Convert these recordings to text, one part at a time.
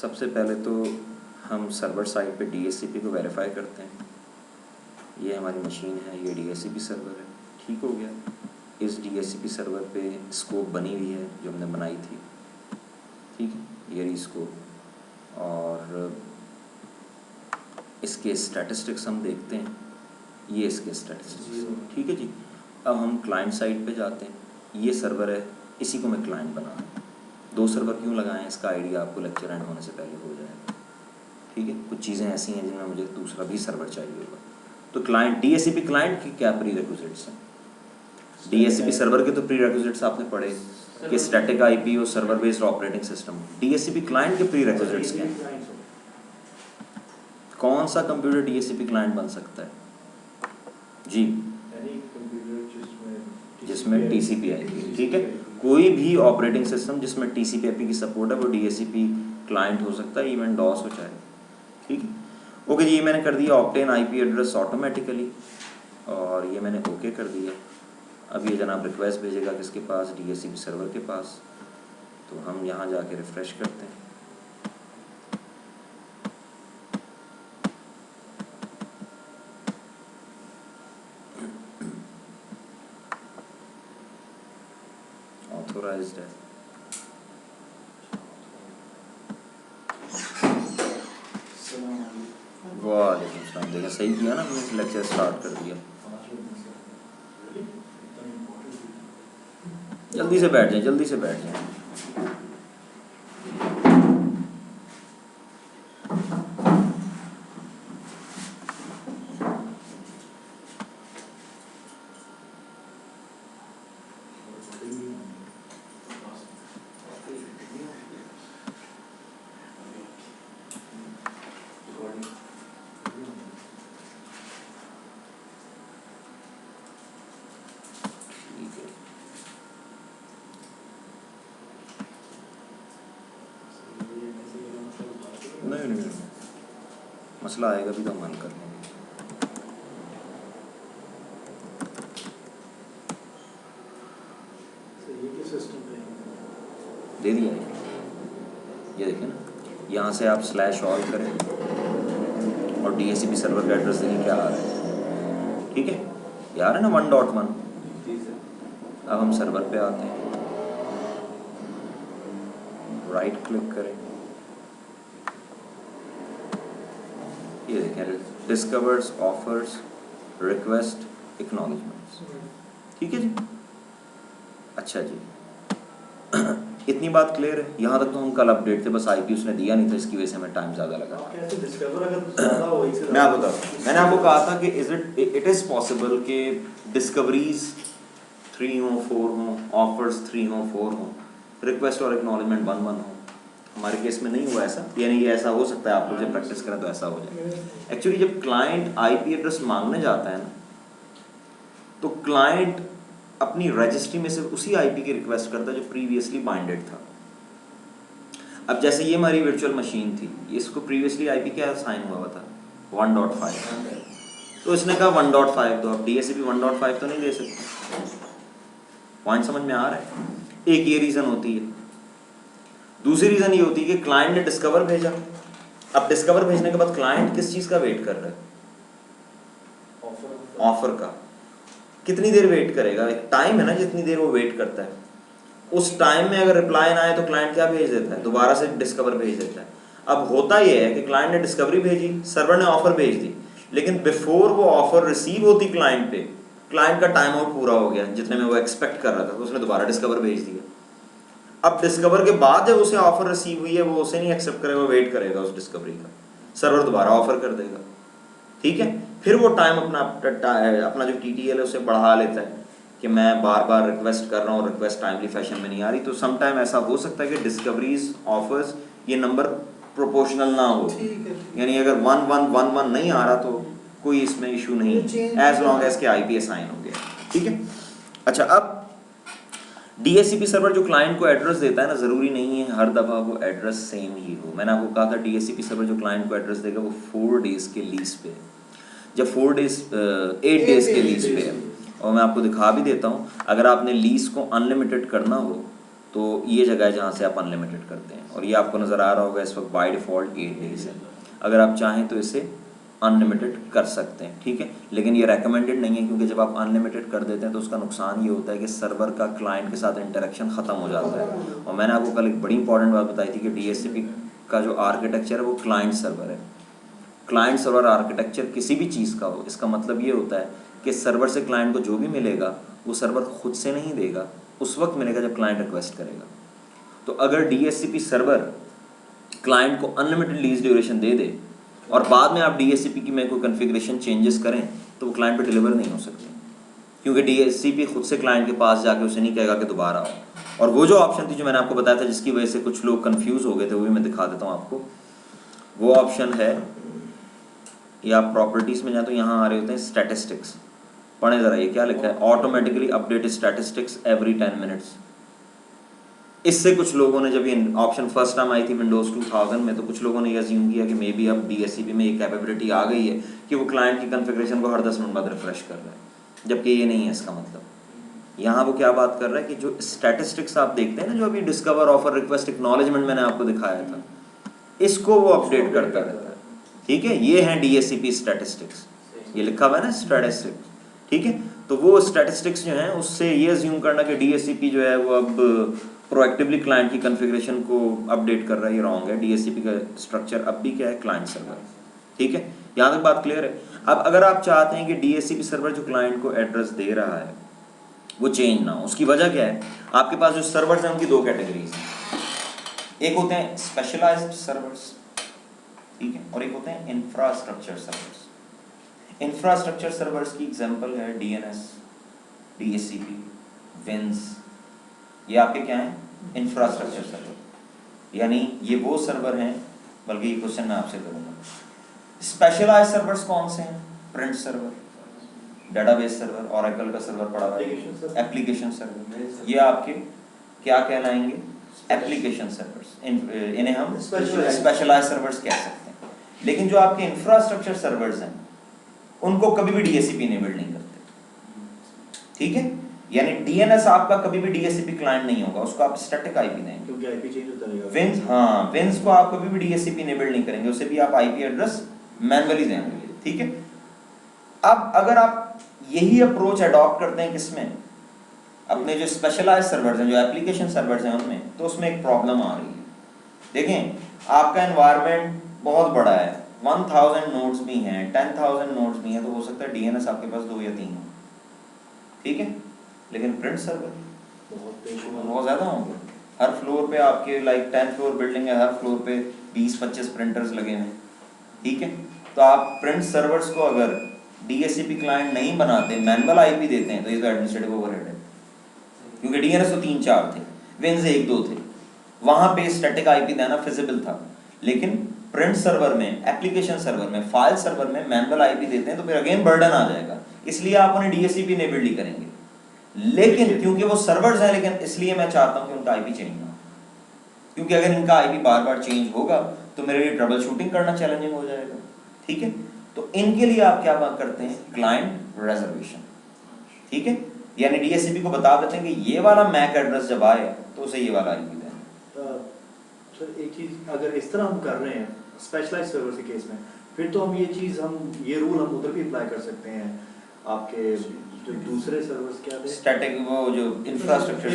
सबसे पहले तो हम सर्वर साइड पे डीएचसीपी को वेरीफाई करते हैं। ये हमारी मशीन है, ये डीएचसीपी सर्वर है, ठीक हो गया। इस डीएचसीपी सर्वर पे स्कोप बनी हुई है जो हमने बनाई थी, ठीक है, ये रही स्कोप। और इसके स्टैटिस्टिक्स हम देखते हैं, ये इसके स्टैटिस्टिक्स, ठीक है जी। अब हम क्लाइंट साइड पे जाते हैं, ये सर्वर है, इसी को मैं क्लाइंट बना रहा हूँ। 2 सर्वर क्यों लगाएं, इसका आइडिया आपको लेक्चर एंड होने से पहले हो जाएगा, ठीक है। कुछ चीज़ें ऐसी हैं जिनमें मुझे दूसरा भी सर्वर चाहिए होगा। तो क्लाइंट डीएचसीपी क्लाइंट की क्या प्री रिक्विजिट्स हैं? डीएचसीपी सर्वर के तो प्री रिक्विजिट्स आपने पढ़े कि स्टैटिक आईपी और server based operating system. DHCP client के प्री रिक्विजिट्स क्या हैं? कौन सा कंप्यूटर डीएचसीपी क्लाइंट बन सकता है जी? जिसमें टीसीपी आईपी, ठीक है। कोई भी ऑपरेटिंग सिस्टम जिसमें टीसीपी आईपी की सपोर्ट है वो डीएचसीपी क्लाइंट हो सकता है, इवन डॉस हो चाहे, ठीक है। ओके जी, ये मैंने कर दिया ऑब्टेन आईपी एड्रेस ऑटोमेटिकली, और ये मैंने ओके कर दिया। अब ये जनाब रिक्वेस्ट भेजेगा किसके पास? डीएचसीपी सर्वर के पास। तो हम यहाँ जाके रिफ्रेश करते हैं। ऑथोराइज्ड है, वालेकुम सलाम। देखिए सही किया ना, हमने लेक्चर स्टार्ट कर दिया। जल्दी से बैठ जाए, जल्दी से बैठ जाए। नहीं, मसला आएगा भी तो हम हल कर लेंगे। दे दिया है, ये देखिए ना, यहाँ से आप स्लैश ऑल करें और डीएचसीपी सर्वर का एड्रेस देखिए क्या आ रहा है, ठीक है। ये आ रहा है ना 1.1। अब हम सर्वर पे आते हैं, राइट क्लिक करें, ये देखें डिस्कवर्स ऑफर्स रिक्वेस्ट एक्नॉलेजमेंट्स, ठीक है जी। अच्छा जी इतनी बात क्लियर है। यहाँ तक तो हम कल अपडेट थे, बस आईपी उसने दिया नहीं था, इसकी वजह से हमें टाइम ज़्यादा लगा। मैं आपको बता, मैंने आपको कहा था कि इट इज़ पॉसिबल कि डिस्कवरीज 3 हों 4 हों, ऑफर्स 3 हों 4 हों, रिक्वेस्ट और एक्नॉलेजमेंट 1 1 हो। हमारे केस में नहीं हुआ ऐसा, यानी ये ऐसा हो सकता है आप लोग जब प्रैक्टिस करें तो ऐसा हो जाए। एक्चुअली जब क्लाइंट आईपी एड्रेस मांगने जाता है ना, तो क्लाइंट अपनी रजिस्ट्री में से उसी आईपी की रिक्वेस्ट करता है जो प्रीवियसली बाइंडेड था। अब जैसे ये हमारी वर्चुअल मशीन थी, इसको प्रीवियसली आईपी क्या असाइन हुआ था? 1.5। तो इसने कहा 1.5 दो। अब डीएचसीपी 1.5 तो नहीं दे सकते। पॉइंट समझ में आ रहा है? एक ये रीजन होती है। दूसरी रीजन ये होती है कि क्लाइंट ने डिस्कवर भेजा। अब डिस्कवर भेजने के बाद क्लाइंट किस चीज का वेट कर रहा है? ऑफर का। कितनी देर वेट करेगा? एक टाइम है ना, जितनी देर वो वेट करता है, उस टाइम में अगर रिप्लाई ना आए तो क्लाइंट क्या भेज देता है? दोबारा से डिस्कवर भेज देता है। अब होता यह है कि क्लाइंट ने डिस्कवरी भेजी, सर्वर ने ऑफर भेज दी, लेकिन बिफोर वो ऑफर रिसीव होती क्लाइंट पे, क्लाइंट का टाइम आउट पूरा हो गया जितने में वो एक्सपेक्ट कर रहा था, तो उसने दोबारा डिस्कवर भेज दिया। अब डिस्कवर के बाद जब उसे ऑफर रिसीव हुई है, वो उसे नहीं एक्सेप्ट करेगा, वो वेट करेगा उस डिस्कवरी का, सर्वर दोबारा ऑफर कर देगा, ठीक है। फिर वो टाइम अपना जो टीटीएल है उसे बढ़ा लेता है कि मैं बार बार रिक्वेस्ट कर रहा हूँ, रिक्वेस्ट टाइमली फैशन में नहीं आ रही। तो सम टाइम ऐसा हो सकता है कि डिस्कवरीज ऑफर्स ये नंबर प्रोपोर्शनल ना हो, यानी अगर 1 1 1 1 नहीं आ रहा तो कोई इसमें इशू नहीं, एज लॉन्ग एज के आईपी असाइन हो गया, ठीक है। अच्छा, अब डीएचसीपी सर्वर जो क्लाइंट को एड्रेस देता है ना, जरूरी नहीं है हर दफा वो एड्रेस सेम ही हो। मैंने आपको कहा था डीएचसीपी सर्वर जो क्लाइंट को एड्रेस देगा वो 4 डेज के लीज पे है। जब 8 डेज के लीज पे है, और मैं आपको दिखा भी देता हूँ, अगर आपने लीज को अनलिमिटेड करना हो तो ये जगह है जहाँ से आप अनलिमिटेड करते हैं, और ये आपको नज़र आ रहा होगा इस वक्त बाय डिफ़ॉल्ट 8 डेज है। अगर आप चाहें तो इसे अनलिमिटेड कर सकते हैं, ठीक है, लेकिन ये रेकमेंडेड नहीं है, क्योंकि जब आप अनलिमिटेड कर देते हैं तो उसका नुकसान ये होता है कि सर्वर का क्लाइंट के साथ इंटरेक्शन ख़त्म हो जाता है। और मैंने आपको कल एक बड़ी इंपॉर्टेंट बात बताई थी कि DHCP का जो आर्किटेक्चर है वो क्लाइंट सर्वर है। क्लाइंट सर्वर आर्किटेक्चर किसी भी चीज़ का हो, इसका मतलब ये होता है कि सर्वर से क्लाइंट को जो भी मिलेगा वो सर्वर खुद से नहीं देगा, उस वक्त मिलेगा जब क्लाइंट रिक्वेस्ट करेगा। तो अगर DHCP सर्वर क्लाइंट को अनलिमिटेड लीज ड्यूरेशन दे दे और बाद में आप DHCP की में कोई कॉन्फ़िगरेशन चेंजेस करें तो वो क्लाइंट पे डिलीवर नहीं हो सकती, क्योंकि DHCP खुद से क्लाइंट के पास जाके उसे नहीं कहेगा कि दोबारा आओ। और वो जो ऑप्शन थी जो मैंने आपको बताया था जिसकी वजह से कुछ लोग कंफ्यूज हो गए थे, वो भी मैं दिखा देता हूँ आपको। वो ऑप्शन है, या आप प्रॉपर्टीज़ में जाए तो यहाँ आ रहे होते हैं स्टैटिस्टिक्स। पढ़े ज़रा ये क्या लिखा है, automatically update statistics every 10 minutes. इससे कुछ लोगों ने, जब ये ऑप्शन फर्स्ट टाइम आई थी विंडोज़ 2000 में, तो कुछ लोगों ने ये अज्यूम किया कि मे बी अब DHCP में ये कैपेबिलिटी आ गई है कि वो क्लाइंट की कॉन्फ़िगरेशन को हर 10 मिनट बाद रिफ्रेश कर रहा है, जबकि ये नहीं है इसका मतलब। यहाँ वो क्या बात कर रहा है कि जो स्टैटिस्टिक्स आप देखते हैं ना, जो अभी डिस्कवर, ऑफर, रिक्वेस्ट, एक्नॉलेजमेंट मैंने आपको दिखाया था, इसको वो अपडेट करता रहता है, ठीक है। ये है DHCP स्टैटिस्टिक्स, ये लिखा हुआ है ना स्टैटिस्टिक्स, ठीक है। तो वो स्टैटिस्टिक्स जो हैं उससे ये अज्यूम करना कि DHCP जो है वो अब प्रोएक्टिवली क्लाइंट की कॉन्फ़िगरेशन को अपडेट कर रहा है, ये रॉन्ग है। DHCP का स्ट्रक्चर अब भी क्या है, क्लाइंट सर्वर, ठीक है। यहाँ तक बात क्लियर है। अब अगर आप चाहते हैं कि DHCP सर्वर जो क्लाइंट को एड्रेस दे रहा है वो चेंज ना हो, उसकी वजह क्या है, आपके पास जो सर्वर्स हैं उनकी दो कैटेगरीज हैं, एक होते हैं स्पेशलाइज्ड सर्वर्स, ठीक है, और एक होते हैं इंफ्रास्ट्रक्चर सर्वर्स। इंफ्रास्ट्रक्चर सर्वर्स की एग्जांपल है DNS, DHCP, विंस, ये आपके क्या हैं, इंफ्रास्ट्रक्चर सर्वर। यानी ये वो सर्वर हैं, बल्कि ये क्वेश्चन मैं आपसे करूंगा, स्पेशलाइज्ड सर्वर्स कौन से हैं, print server, database server, Oracle का सर्वर पड़ा हुआ है, एप्लीकेशन सर्वर, ये आपके क्या कहलाएंगे, एप्लीकेशन सर्वर्स। इन्हें हम स्पेशलाइज्ड सर्वर्स कह सकते हैं। लेकिन जो आपके इंफ्रास्ट्रक्चर सर्वर्स हैं उनको कभी भी DHCP इनेबल नहीं करते, ठीक है। यानी DNS आपका कभी भी DHCP क्लाइंट नहीं होगा, उसको आप स्टैटिक आईपी देंगे, क्योंकि आईपी चेंज होता रहेगा। विंस, हाँ, विंस को आप कभी भी DHCP इनेबल नहीं करेंगे, उसे भी आप IP एड्रेस मैन्युअली देंगे, ठीक है। अब अगर आप यही अप्रोच अडॉप्ट करते हैं किसमें, अपने जो स्पेशलाइज्ड सर्वर्स हैं, जो एप्लीकेशन सर्वर्स हैं उनमें, तो उसमें एक प्रॉब्लम आ रही है। देखें, आपका एनवायरनमेंट बहुत बड़ा है, 1000 नोड्स भी हैं, 10,000 नोड्स भी हैं, तो हो सकता है DNS आपके पास 2 या 3 हो, ठीक है। लेकिन प्रिंट सर्वर बहुत ज़्यादा होंगे, हर फ्लोर पे आपके 10 फ्लोर बिल्डिंग है, हर फ्लोर पे 20-25 प्रिंटर्स लगे हैं, ठीक है। तो आप प्रिंट सर्वर्स को अगर DHCP क्लाइंट नहीं बनाते, मैनुअल IP देते हैं, तो ये तो एडमिनिस्ट्रेटिव ओवरहेड है, क्योंकि DNS तो 3-4 थे, विंस 1-2 थे, वहां पे स्टैटिक IP देना फिजिबल था। लेकिन प्रिंट सर्वर में, एप्लीकेशन सर्वर में, फाइल सर्वर में मैनुअल IP देते हैं, तो फिर अगेन बर्डन आ जाएगा, इसलिए आप उन्हें DHCP इनेबल नहीं करेंगे। लेकिन क्योंकि वो सर्वर्स हैं, लेकिन इसलिए मैं चाहता हूं कि उनका IP चेंज ना हो, क्योंकि अगर इनका IP बार बार चेंज होगा तो मेरे लिए ट्रबल शूटिंग करना चैलेंजिंग हो जाएगा, ठीक है। तो इनके लिए आप क्या बात करते हैं, क्लाइंट रिजर्वेशन, ठीक है। यानी DHCP को बता देते हैं कि ये वाला मैक एड्रेस जब आए तो उसे ये वाला IP देना। सर एक चीज, अगर इस तरह हम कर रहे हैं स्पेशलाइज्ड सर्वर के केस में, फिर तो हम ये रूल हम उधर भी अप्लाई कर सकते हैं, आपके जो दूसरे सर्वर्स क्या थे, स्टैटिक, वो जो इंफ्रास्ट्रक्चर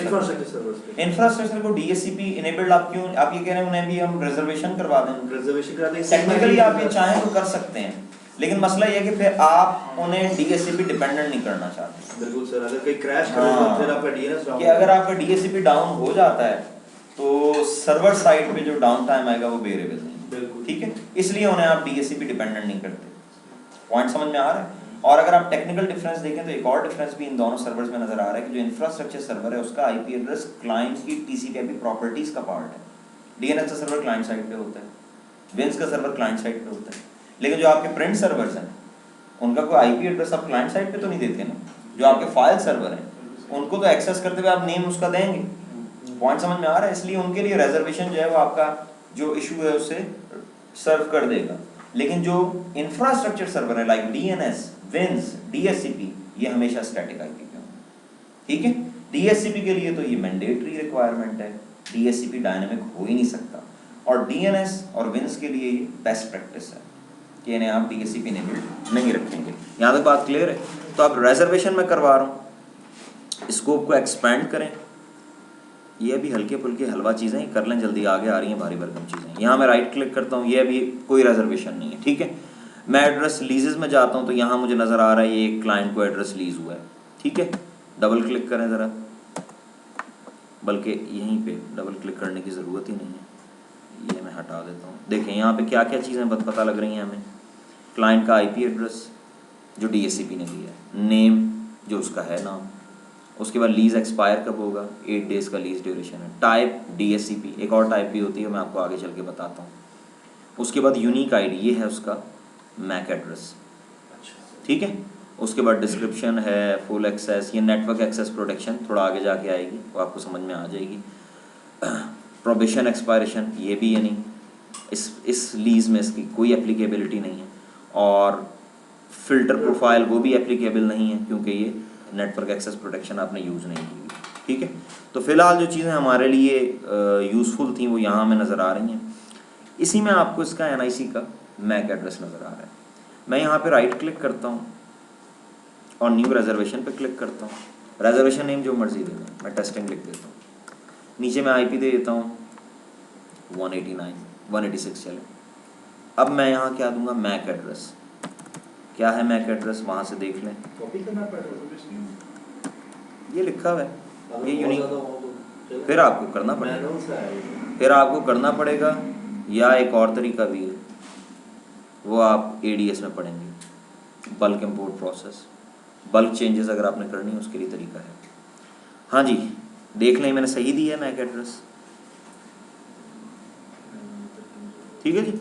सर्वर्स, इंफ्रास्ट्रक्चर को DHCP इनेबल्ड आप क्यों, आप ये कह रहे हैं उन्हें भी हम रिजर्वेशन करवा दें, टेक्निकली आप ये चाहें तो कर सकते हैं, लेकिन मसला ये है कि फिर आप उन्हें DHCP डिपेंडेंट नहीं करना चाहते। बिल्कुल सर, अगर कोई क्रैश करे तो फिर आपका DNS डाउन, कि अगर आपका DHCP डाउन हो जाता है तो सर्वर साइड पे जो डाउन टाइम आएगा वो बेरेबल नहीं, बिल्कुल, ठीक है। इसलिए उन्हें आप DHCP डिपेंडेंट नहीं करते। पॉइंट समझ में आ रहा है। और अगर आप टेक्निकल डिफरेंस देखें तो एक और डिफरेंस भी इन दोनों सर्वर्स में नजर आ रहा है कि जो इंफ्रास्ट्रक्चर सर्वर है उसका IP एड्रेस क्लाइंट की TCP/IP प्रॉपर्टीज का पार्ट है। DNS का सर्वर क्लाइंट साइड पे होता है, विंस का सर्वर क्लाइंट साइड पे होता है, लेकिन जो आपके प्रिंट सर्वर्स हैं उनका कोई IP एड्रेस आप क्लाइंट साइड पे तो नहीं देते ना। जो आपके फाइल सर्वर हैं उनको तो एक्सेस करते हुए आप नेम उसका देंगे। पॉइंट समझ में आ रहा है। इसलिए उनके लिए रिजर्वेशन जो है वो आपका जो इशू है उससे सर्व कर देगा। लेकिन जो इंफ्रास्ट्रक्चर सर्वर है लाइक DNS, विंस, DHCP, ये हमेशा स्टैटिक IP पे होंगे, ठीक है। डीएससीपी के लिए तो ये मैंडेटरी रिक्वायरमेंट है, डीएससीपी डायनेमिक हो ही नहीं सकता, और डीएनएस और विंस के लिए ये बेस्ट प्रैक्टिस है कि इन्हें आप डीएससीपी नहीं रखेंगे। यहाँ तक बात क्लियर है? तो अब रिजर्वेशन में करवा रहा हूँ, स्कोप को एक्सपैंड करें, ये अभी हल्के फुल्के हलवा चीज़ें ही कर लें, जल्दी आगे आ रही हैं भारी भरकम चीज़ें। यहाँ मैं राइट क्लिक करता हूँ, ये अभी कोई रिजर्वेशन नहीं है, ठीक है। मैं एड्रेस लीजेस में जाता हूँ तो यहाँ मुझे नज़र आ रहा है ये एक क्लाइंट को एड्रेस लीज हुआ है, ठीक है। डबल क्लिक करें ज़रा, बल्कि यहीं पे डबल क्लिक करने की ज़रूरत ही नहीं है, ये मैं हटा देता हूँ। देखें यहाँ पे क्या क्या चीज़ें पता लग रही हैं हमें। क्लाइंट का आईपी एड्रेस जो डीएससीपी ने दिया है, नेम जो उसका है नाम, उसके बाद लीज एक्सपायर कब होगा, 8 डेज़ का लीज ड्यूरेशन है, टाइप डीएससीपी, एक और टाइप भी होती है मैं आपको आगे चल के बताता हूँ। उसके बाद यूनिक आईडी, ये है उसका मैक एड्रेस, ठीक है। उसके बाद डिस्क्रिप्शन है, फुल एक्सेस, ये नेटवर्क एक्सेस प्रोटेक्शन थोड़ा आगे जाके आएगी, वो आपको समझ में आ जाएगी। प्रोबेशन एक्सपायरेशन, ये भी है नहीं, इस लीज में इसकी कोई एप्लीकेबिलिटी नहीं है, और फिल्टर प्रोफाइल वो भी एप्लीकेबल नहीं है क्योंकि ये नेटवर्क एक्सेस प्रोटेक्शन आपने यूज़ नहीं की, ठीक है। तो फिलहाल जो चीज़ें हमारे लिए यूज़फुल थी वो यहाँ में नज़र आ रही हैं। इसी में आपको इसका एनआईसी का मैक एड्रेस नज़र आ रहा है। मैं यहाँ पे राइट क्लिक करता हूँ और न्यू रिजर्वेशन पे क्लिक करता हूँ, रिजर्वेशन नेम जो मर्जी दे दें, मैं टेस्टिंग लिख देता हूँ, नीचे मैं आईपी दे देता हूँ 186 चले। अब मैं यहाँ क्या दूंगा, मैक एड्रेस, क्या है मैक एड्रेस वहाँ से देख लें, कॉपी करना पड़ेगा, ये लिखा हुआ है, ये यूनिक, तो फिर आपको करना पड़ेगा, फिर आपको करना पड़ेगा, या एक और तरीका भी है, वो आप एडीएस में पढ़ेंगे, bulk import process, bulk changes अगर आपने करनी है उसके लिए तरीका है। हाँ जी, देख लें मैंने सही दिया है मैक एड्रेस, ठीक है जी,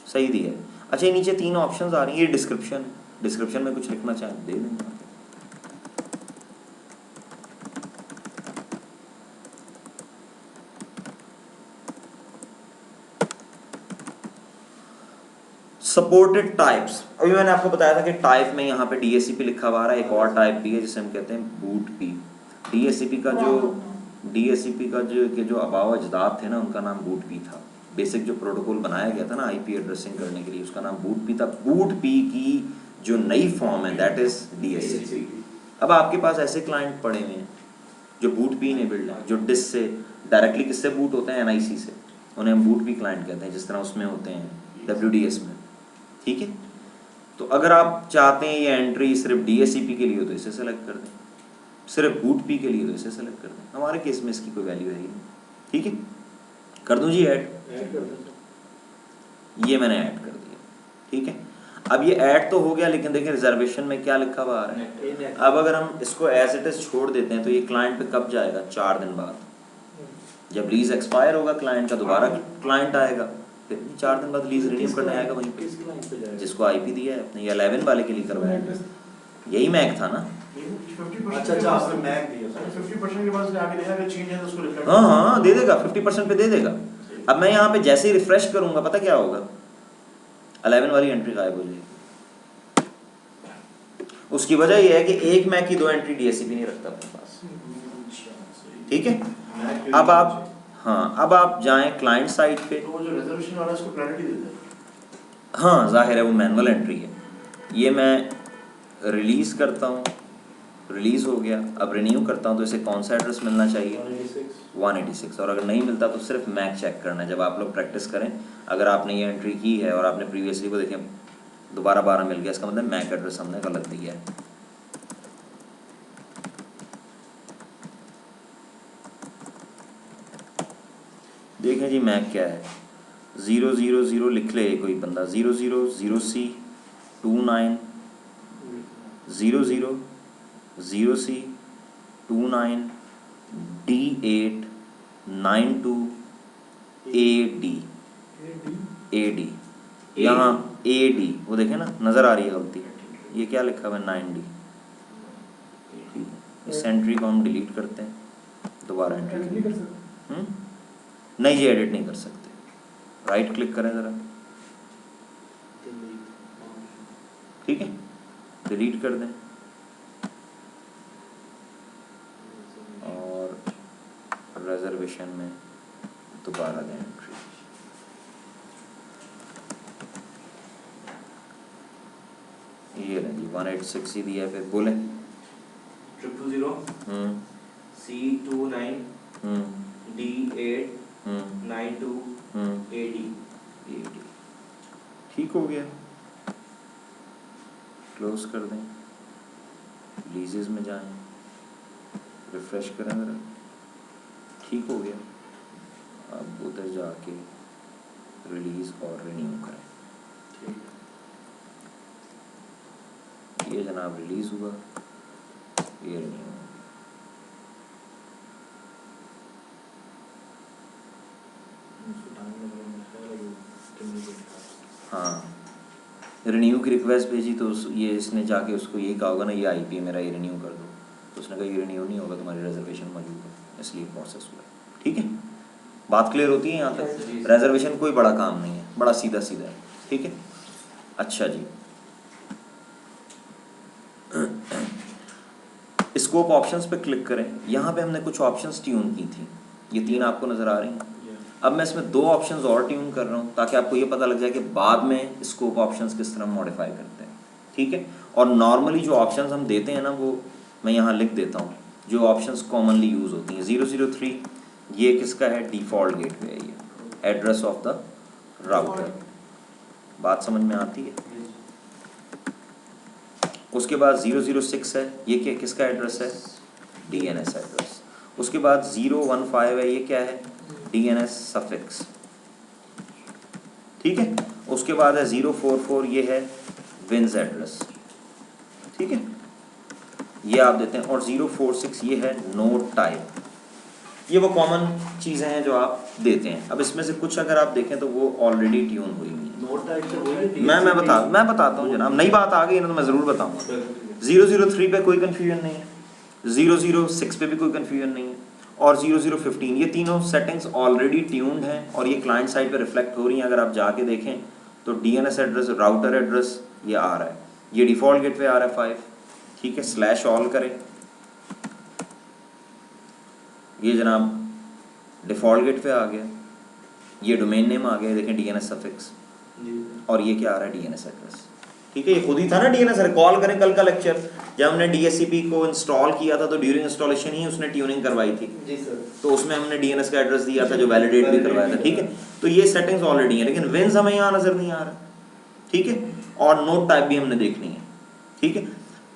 सही दिया है। अच्छा, ये नीचे 3 ऑप्शंस आ रही हैं, ये डिस्क्रिप्शन है, डिस्क्रिप्शन में कुछ लिखना चाहें दे देंगे। सपोर्टेड टाइप्स, अभी मैंने आपको बताया था कि टाइप में यहाँ पे डीएससीपी लिखा हुआ है, एक और टाइप भी है जिसे हम कहते हैं बूट पी। डीएससीपी का जो अबाव अजदाद थे ना, उनका नाम बूट पी था। बेसिक जो प्रोटोकॉल बनाया गया था ना आईपी एड्रेसिंग करने के लिए, उसका नाम बूट पी था। बूट पी की जो नई फॉर्म है दैट इज डीएससीपी। अब आपके पास ऐसे क्लाइंट पड़े हुए हैं जो बूट पी इनेबल्ड है, जो डिस से डायरेक्टली किससे बूट होते हैं, एनआईसी से, उन्हें हम बूट पी क्लाइंट कहते हैं, जिस तरह उसमें होते हैं डब्ल्यूडीएस में, ठीक है। तो अगर आप चाहते हैं ये एंट्री सिर्फ डीएससीपी के लिए हो तो इसे सेलेक्ट कर दें, सिर्फ बूट पी के लिए तो इसे सेलेक्ट कर दें। हमारे केस में इसकी कोई वैल्यू है ही नहीं, ठीक है। कर दूं जी ऐड, ये मैंने ऐड कर दिया, ठीक है। अब ये ऐड तो हो गया, लेकिन देखिए रिजर्वेशन में क्या लिखा हुआ आ रहा है। अब अगर हम इसको एज इट इज छोड़ देते हैं तो ये क्लाइंट पे कब जाएगा, 4 दिन बाद, जब लीज एक्सपायर होगा क्लाइंट का, दोबारा क्लाइंट आएगा, फिर 4 दिन बाद लीज रिन्यू करने आएगा वहीं पे, जिसको आईपी दिया है अपने, या 11 वाले के लिए करवाया, यही मैक था ना। अच्छा आपने मैक दिया, 50% के बाद आगे देखा कि चेंज है तो उसको रिफ्रेश, हाँ दे देगा, 50% पे दे देगा। अब मैं यहाँ पे जैसे ही रिफ्रेश करूंगा, पता क्या होगा, 11 वाली एंट्री गायब हो जाएगी। उसकी वजह यह है कि एक मैक की 2 एंट्री डीएससीपी नहीं रखता अपने पास, ठीक है। अब आप, हाँ अब आप जाएं क्लाइंट साइड पे, तो वो जो रिजर्वेशन वाला है उसको प्रायोरिटी देता है। हाँ जाहिर है वो मैनुअल एंट्री है। ये मैं रिलीज़ करता हूँ, रिलीज़ हो गया। अब रिन्यू करता हूँ तो इसे कौन सा एड्रेस मिलना चाहिए, 186। और अगर नहीं मिलता तो सिर्फ मैक चेक करना है। जब आप लोग प्रैक्टिस करें, अगर आपने ये एंट्री की है और आपने प्रीवियसली को देखें दोबारा 12 मिल गया, इसका मतलब मैक एड्रेस हमने गलत दिया है। देखें जी मैक क्या है, 000 लिख ले कोई बंदा, 000C 29 00 0C 29 D8 92 AD यहाँ AD, वो देखें ना नज़र आ रही है गलती, ये क्या लिखा हुआ है 9D। ठीक है, इस एंट्री को हम डिलीट करते हैं, दोबारा एंट्री नहीं जी एडिट नहीं कर सकते। राइट क्लिक करें ज़रा, ठीक है, डिलीट कर दें रिजर्वेशन में दोबारा दें एंट्री। ये ना जी 186 ही दिया, फिर बोले 000 C29 D8 92 AD। ठीक हो गया, क्लोज कर दें, लीजेस में जाएं, रिफ्रेश करें ज़रा, ठीक हो गया। अब उधर जाके रिलीज और रिन्यू करें। ये जनाब रिलीज हुआ, ये रिन्यू हो गया। हाँ, रिन्यू की रिक्वेस्ट भेजी तो ये इसने जाके उसको यही कहा होगा ना, ये आईपी मेरा, ये रिन्यू कर दो। तो उसने कहा ये रिन्यू नहीं होगा, तुम्हारी रिजर्वेशन मौजूद है, इसलिए प्रोसेस हुआ। ठीक है, बात क्लियर होती है यहाँ तक? रिजर्वेशन कोई बड़ा काम नहीं है, बड़ा सीधा सीधा है। ठीक है, अच्छा जी। स्कोप ऑप्शंस पे क्लिक करें। यहाँ पे हमने कुछ ऑप्शंस ट्यून की थी, ये 3 आपको नज़र आ रही हैं। अब मैं इसमें 2 ऑप्शंस और ट्यून कर रहा हूँ ताकि आपको ये पता लग जाए कि बाद में स्कोप ऑप्शंस किस तरह मॉडिफाई करते हैं। ठीक है, और नॉर्मली जो ऑप्शंस हम देते हैं ना, वो मैं यहाँ लिख देता हूँ, जो ऑप्शंस कॉमनली यूज़ होती हैं। 003 ये किसका है? डिफ़ॉल्ट गेटवे है, ये एड्रेस ऑफ द राउटर। बात समझ में आती है? उसके बाद 006 है, ये क्या किसका एड्रेस है? DNS address. उसके बाद 015 है, ये क्या है? DNS suffix. ठीक है, उसके बाद है 044, ये है विंस एड्रेस। ठीक है, ये आप देते हैं। और 046 ये है नोड टाइप। ये वो कॉमन चीज़ें हैं जो आप देते हैं। अब इसमें से कुछ अगर आप देखें तो वो ऑलरेडी ट्यून हुई हुई है। नोड टाइप से वही मैं बताता हूँ जनाब, नई बात आ गई है ना तो मैं ज़रूर बताऊँगा। 003 पे कोई कन्फ्यूजन नहीं है, 006 पे भी कोई कन्फ्यूजन नहीं है, और 0015 ये तीनों सेटिंग्स ऑलरेडी ट्यून्ड हैं और ये क्लाइंट साइड पे रिफ्लेक्ट हो रही हैं। अगर आप जाके देखें तो DNS एड्रेस, राउटर एड्रेस ये आ रहा है, ये डिफ़ॉल्ट गेटवे आ रहा है 5। ठीक है, स्लैश ऑल करें, ये जनाब डिफ़ॉल्ट गेटवे आ गया, ये डोमेन नेम आ गया, देखें DNS सफिक्स, और ये क्या आ रहा है? DNS address. ठीक है, ये खुद ही था ना DNS। रिकॉल करें कल का लेक्चर, जब हमने DHCP को इंस्टॉल किया था तो ड्यूरिंग इंस्टॉलेशन ही उसने ट्यूनिंग करवाई थी जी सर। तो उसमें हमने DNS का एड्रेस दिया था जो वैलिडेट भी करवाया था। ठीक है, तो ये सेटिंग्स ऑलरेडी हैं, लेकिन विंस हमें यहाँ नज़र नहीं आ रहा। ठीक है, और नोट टाइप भी हमने देखनी है। ठीक है,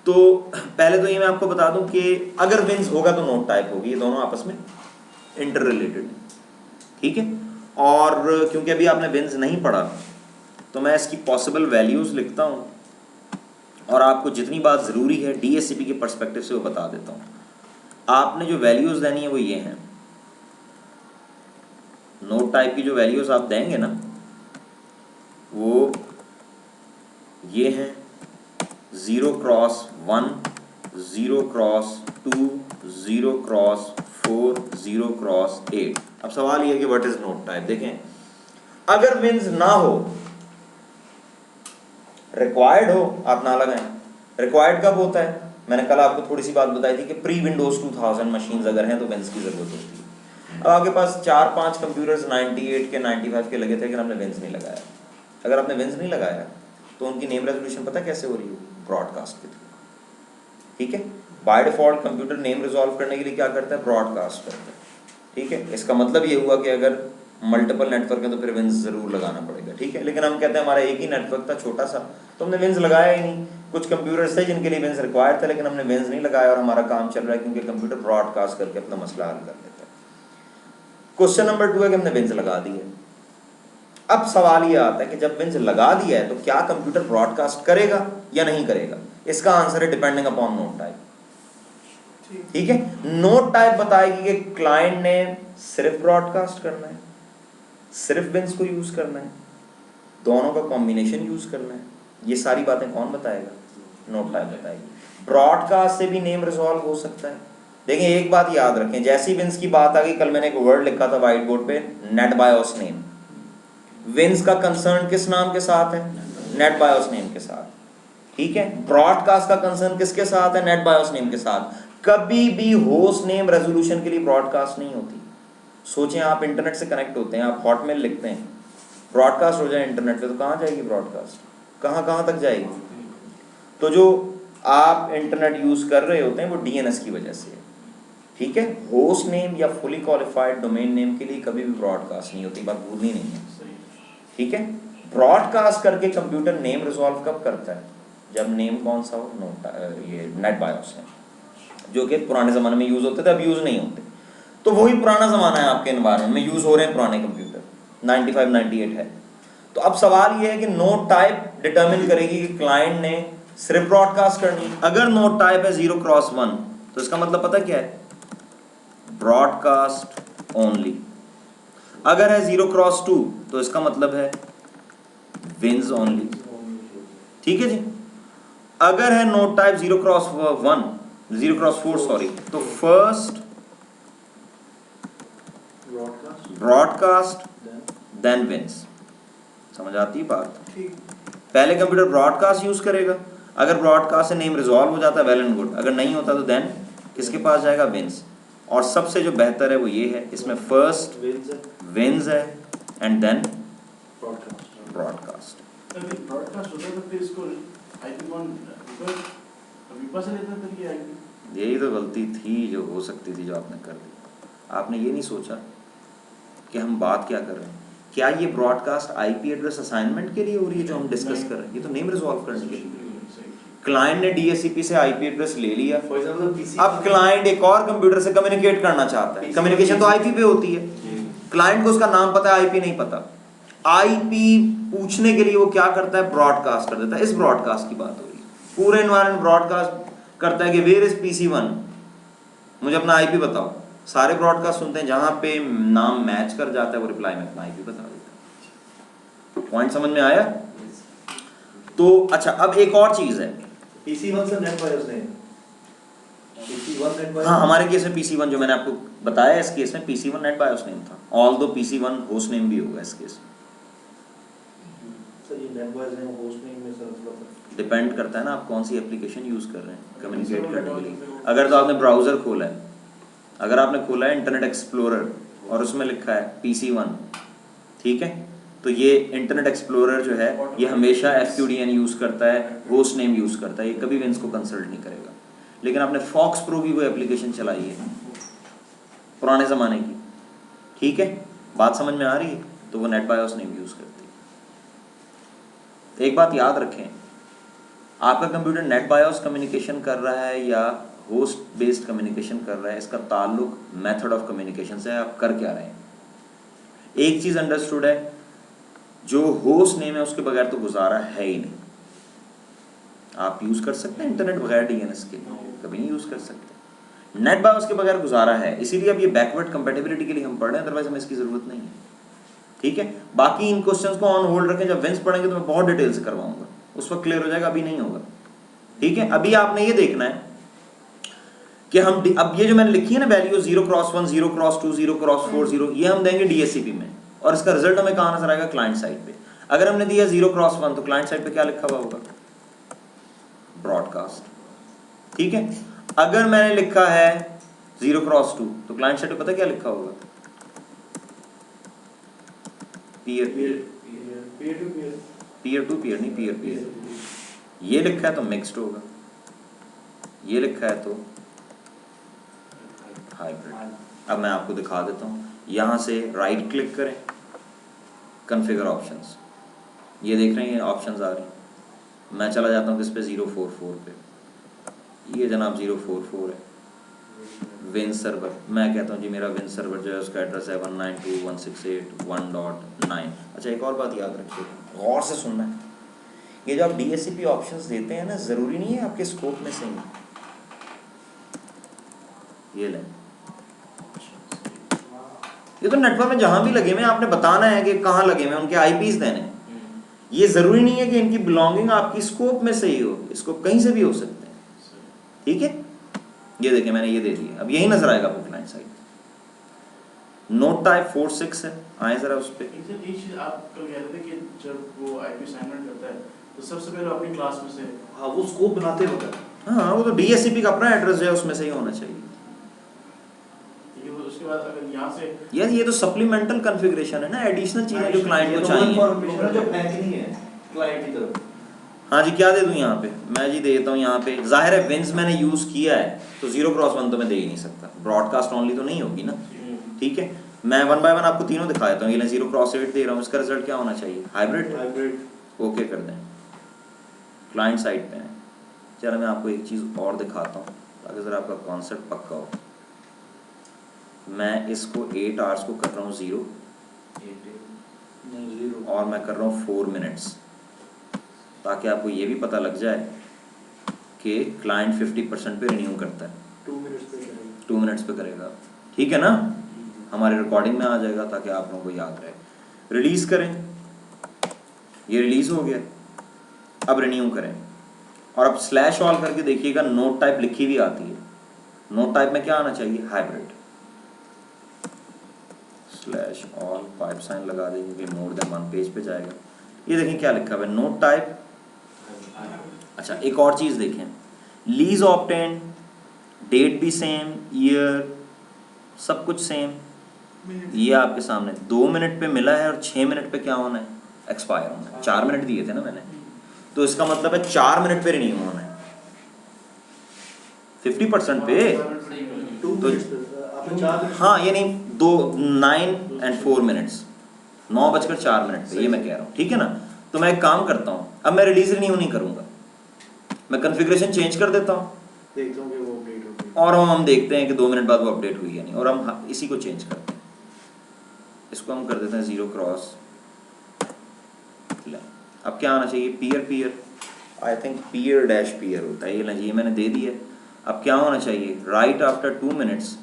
तो पहले तो ये मैं आपको बता दूं कि अगर विंस होगा तो नोट टाइप होगी, ये दोनों आपस में इंटर रिलेटेड है। ठीक है, और क्योंकि अभी आपने विंस नहीं पढ़ा तो मैं इसकी पॉसिबल वैल्यूज़ लिखता हूँ और आपको जितनी बात ज़रूरी है DHCP के पर्सपेक्टिव से वो बता देता हूँ। आपने जो वैल्यूज़ देनी है वो ये हैं। नोट टाइप की जो वैल्यूज़ आप देंगे ना वो ये हैं 0x1, 0x2, 0x4, 0x8। अब सवाल ये है कि व्हाट इज नोट टाइप। देखें, अगर विंस ना हो, रिक्वायर्ड हो, आप ना लगाएं। रिक्वायर्ड कब होता है? मैंने कल आपको थोड़ी सी बात बताई थी कि प्री विंडोज 2000 मशीन्स अगर हैं तो विंस की ज़रूरत होती है। अब आपके पास 4-5 कंप्यूटर्स 98 के 95 के लगे थे, लेकिन हमने विंस नहीं लगाया। अगर आपने विंस नहीं लगाया तो उनकी नेम रेजोल्यूशन पता कैसे हो रही है? ब्रॉडकास्ट के थ्रू। ठीक है, by default computer name resolve करने के लिए क्या करता है? ब्रॉडकास्ट करता है। ठीक है, इसका मतलब ये हुआ कि अगर मल्टीपल नेटवर्क है तो फिर विंस जरूर लगाना पड़ेगा। ठीक है, लेकिन हम कहते हैं हमारा एक ही नेटवर्क था छोटा सा तो हमने विंस लगाया ही नहीं। कुछ कंप्यूटर्स थे जिनके लिए विंस रिक्वायर्ड था लेकिन हमने विंस नहीं लगाया और हमारा काम चल रहा है क्योंकि कंप्यूटर ब्रॉडकास्ट करके अपना मसला हल कर लेता है। क्वेश्चन नंबर 2 है कि हमने विंस लगा दी है। अब सवाल ये आता है कि जब विंस लगा दिया है तो क्या कंप्यूटर ब्रॉडकास्ट करेगा या नहीं करेगा? इसका आंसर है डिपेंडिंग अपॉन नोट टाइप। ठीक है, नोट टाइप बताएगी कि क्लाइंट ने सिर्फ ब्रॉडकास्ट करना है, सिर्फ विंस को यूज करना है, दोनों का कॉम्बिनेशन यूज करना है। ये सारी बातें कौन बताएगा? नोट टाइप बताएगी। ब्रॉडकास्ट से भी नेम रिजॉल्व हो सकता है। देखिए एक बात याद रखें, जैसी विंस की बात आ गई, कल मैंने एक वर्ड लिखा था व्हाइट बोर्ड पे, नेट बायोस नेम। विंस का कंसर्न किस नाम के साथ है? नेट बायोस नेम के साथ। ठीक है, ब्रॉडकास्ट का कंसर्न किसके साथ है? नेट बायोस नेम के साथ। कभी भी होस्ट नेम रेजोल्यूशन के लिए ब्रॉडकास्ट नहीं होती। सोचें आप इंटरनेट से कनेक्ट होते हैं, आप हॉटमेल लिखते हैं, ब्रॉडकास्ट हो जाए इंटरनेट पे तो कहाँ जाएगी ब्रॉडकास्ट, कहाँ कहाँ तक जाएगी? तो जो आप इंटरनेट यूज़ कर रहे होते हैं वो डीएनएस की वजह से है, ठीक है। होस्ट नेम या फुली क्वालिफाइड डोमेन नेम के लिए कभी भी ब्रॉडकास्ट नहीं होती, बात भूलनी नहीं है, ठीक है। ब्रॉडकास्ट करके कंप्यूटर नेम रिजॉल्व कब करता है? जब नेम कौन सा हो, ये नेट बायोस है, जो कि पुराने ज़माने में यूज़ होते थे, अब यूज़ नहीं होते। तो वही पुराना ज़माना है, आपके एनवायरनमेंट में यूज़ हो रहे हैं पुराने कंप्यूटर, 95 98 है। तो अब सवाल ये है कि नोड टाइप डिटर्मिन करेगी कि क्लाइंट ने सिर्फ ब्रॉडकास्ट करनी है। अगर नोड टाइप है 0x1 तो इसका मतलब पता क्या है? Broadcast only. अगर है 0x2 तो इसका मतलब है विंस ओनली, ठीक है जी। अगर है नोड टाइप 0x4 सॉरी, तो फर्स्ट ब्रॉडकास्ट देन विंस। समझ आती है बात? पहले कंप्यूटर ब्रॉडकास्ट यूज करेगा, अगर ब्रॉडकास्ट से नेम रिजॉल्व हो जाता है वेल एंड गुड, अगर नहीं होता तो देन किसके पास जाएगा? विंस। और सबसे जो बेहतर है वो ये है, इसमें फर्स्ट विंस है एंड देन ब्रॉडकास्ट। ब्रॉडकास्ट होता है तो फिर इसको आईपी कौन विपा से लेता था कि आईपी? यही तो गलती थी जो हो सकती थी, जो आपने कर दी। आपने ये नहीं सोचा कि हम बात क्या कर रहे हैं। क्या ये ब्रॉडकास्ट आईपी एड्रेस असाइनमेंट के लिए हो रही है जो हम डिस्कस कर रहे हैं? ये तो नेम रिजॉल्व करने के लिए। क्लाइंट ने डीएचसीपी से आईपी एड्रेस ले लिया, अब क्लाइंट एक और कंप्यूटर से कम्युनिकेट करना चाहता है। कम्युनिकेशन तो आईपी पे होती है, क्लाइंट को उसका नाम पता है, आईपी नहीं पता। आईपी पूछने के लिए वो क्या करता है? ब्रॉडकास्ट कर देता है। इस ब्रॉडकास्ट की बात हो रही है। पूरे एनवायरनमेंट ब्रॉडकास्ट करता है कि वेयर इज PC1, मुझे अपना आईपी बताओ। सारे ब्रॉडकास्ट सुनते हैं, जहां पे नाम मैच कर जाता है वो रिप्लाई में अपना आईपी बता देता है। पॉइंट समझ में आया? तो अच्छा, अब एक और चीज है, PC1 से नेट बायोस नहीं, PC1 नेट बायोस। हाँ, हमारे केस में PC1 जो मैंने आपको बताया, इस केस में PC1 नेट बायोस नेम था, ऑल्दो PC1 होस्ट नेम भी होगा इस केस में। सर ये net BIOS name host name में सर मतलब डिपेंड करता है ना आप कौन सी एप्लीकेशन यूज कर रहे हैं कम्युनिकेट करने के लिए। अगर तो आपने ब्राउजर खोला है, अगर आपने खोला है इंटरनेट एक्सप्लोरर और उसमें लिखा है PC1, ठीक है, तो ये इंटरनेट एक्सप्लोरर जो है ये हमेशा FQDN यूज करता है, होस्ट नेम यूज करता है, ये कभी विंस को कंसल्ट नहीं करेगा। लेकिन आपने फॉक्स प्रो की कोई एप्लीकेशन चलाई है पुराने जमाने की, ठीक है, बात समझ में आ रही है, तो वो नेट बायोस नेम यूज करती है। एक बात याद रखें, आपका कंप्यूटर नेट बायोस कम्युनिकेशन कर रहा है या होस्ट बेस्ड कम्युनिकेशन कर रहा है, इसका ताल्लुक मेथड ऑफ कम्युनिकेशन से है, आप कर क्या रहे हैं। एक चीज अंडरस्टूड है, जो होस्ट नेम है उसके बगैर तो गुजारा है ही नहीं। आप यूज कर सकते हैं इंटरनेट बगैर डीएनएस के? कभी नहीं यूज कर सकते। नेट बायोस के बगैर गुजारा है, इसीलिए अब ये बैकवर्ड कंपैटिबिलिटी के लिए हम पढ़ रहे हैं, अदरवाइज हमें इसकी जरूरत नहीं है, ठीक है। बाकी इन क्वेश्चंस को ऑन होल्ड रखें, जब विंस पढ़ेंगे तो मैं बहुत डिटेल से करवाऊंगा, उस वक्त क्लियर हो जाएगा, अभी नहीं होगा, ठीक है। अभी आपने ये देखना है कि हम अब ये जो मैंने लिखी है ना वैल्यू 0x1 0x2 0x4 0, ये हम देंगे डीएचसीपी में, और इसका रिजल्ट हमें कहां नजर आएगा? क्लाइंट साइड पे। अगर हमने दिया 0x1 तो क्लाइंट साइड पे क्या लिखा हुआ होगा? ब्रॉडकास्ट, ठीक है। अगर मैंने लिखा है 0x2 तो क्लाइंट साइड पे पता क्या लिखा होगा? पीयर टू पीयर नहीं, पीयर। ये लिखा है तो मिक्स्ड होगा, ये लिखा है तो हाइब्रिड। अब मैं आपको दिखा देता हूँ, यहाँ से राइट क्लिक करें, कॉन्फ़िगर ऑप्शंस, ये देख रहे हैं ऑप्शंस आ रही हैं। मैं चला जाता हूँ किस पे? 044 पे। ये जनाब 044 है, विंस सर्वर। मैं कहता हूँ जी मेरा विंस सर्वर जो है उसका एड्रेस है 192.168.1.9। अच्छा, एक और बात याद रखिए, गौर से सुनना है, ये जो आप डीएचसीपी ऑप्शंस देते हैं ना, ज़रूरी नहीं है आपके स्कोप में से ही। ये लें, ये तो नेटवर्क में जहां भी लगे हुए आपने बताना है कि कहाँ लगे हुए, उनके आईपीस देने। ये जरूरी नहीं है कि इनकी बिलोंगिंग आपकी स्कोप में से ही हो, इसको कहीं से भी हो सकते हैं, ठीक है। ये देखिए मैंने ये दे दिया, अब यही नजर आएगा आपको क्लाइंट साइड। नोट टाइप 46 है, आए जरा उस पे। एक चीज आप कल कह रहे थे कि जब वो आईपी असाइनमेंट करता है तो सबसे पहले अपनी क्लास में से, हाँ वो स्कोप बनाते होता है, हाँ वो तो डीएचसीपी का अपना एड्रेस जो है उसमें से ही होना चाहिए। उसके उसके बाद अगर यहाँ से यार ये तो सप्लीमेंटल कॉन्फ़िगरेशन है ना, एडिशनल चीजें जो क्लाइंट ये को तो चाहिए। इन्फॉर्मेशन जो फेंकनी है क्लाइंट की तरफ। हाँ जी, क्या दे दूं यहाँ पे? मैं जी देता हूँ यहाँ पे, जाहिर है विंस मैंने यूज किया है तो 0x1 तो मैं दे ही नहीं सकता, ब्रॉडकास्ट ओनली तो नहीं होगी ना, ठीक है। मैं 1 बाय 1 आपको तीनों दिखा देता हूँ। ये 0x8 दे रहा हूँ, इसका रिजल्ट क्या होना चाहिए? हाइब्रिड। ओके कर दें, क्लाइंट साइड पे है। चलो मैं आपको एक चीज़ और दिखाता हूँ ताकि ज़रा आपका कॉन्सेप्ट पक्का हो। मैं इसको 8 आवर्स को कर रहा हूँ 0 और मैं कर रहा हूँ 4 मिनट्स, ताकि आपको ये भी पता लग जाए कि क्लाइंट 50% पे रिन्यू करता है, 2 मिनट्स पे करेगा, ठीक है ना। हमारे रिकॉर्डिंग में आ जाएगा ताकि आप लोगों को याद रहे। रिलीज़ करें, ये रिलीज़ हो गया, अब रिन्यू करें और अब स्लैश ऑल करके देखिएगा, नोट टाइप लिखी हुई आती है। नोट टाइप में क्या आना चाहिए? Hybrid. Slash all pipe sign लगा देंगे, मोर देन 1 पेज पे जाएगा। ये देखें क्या लिखा हुआ है, नोट टाइप। अच्छा एक और चीज़ देखें, लीज ऑब्टेन्ड, डेट भी सेम, ईयर सब कुछ सेम। ये आपके सामने 2 मिनट पे मिला है और 6 मिनट पे क्या होना है? एक्सपायर होना है। 4 मिनट दिए थे ना मैंने, तो इसका मतलब है 4 मिनट पे रिन्यू होना है 50% पे। 2 तो मिनट्स हाँ ये नहीं, 9 and 4 मिनट्स, 9:04 पे, ये मैं कह रहा हूँ, ठीक है ना। तो मैं एक काम करता हूँ, अब मैं रिलीज रिन्यू नहीं करूँगा, मैं कॉन्फ़िगरेशन चेंज कर देता हूँ देखता हूँ कि वो अपडेट हो गई। और हम देखते हैं कि 2 मिनट बाद वो अपडेट हुई है नहीं, और हम इसी को चेंज करते हैं। इसको हम कर देते हैं 0x। अब क्या आना चाहिए? पीयर, आई थिंक पीयर होता है ये मैंने दे दिया। अब क्या होना चाहिए? राइट आफ्टर 2 मिनट्स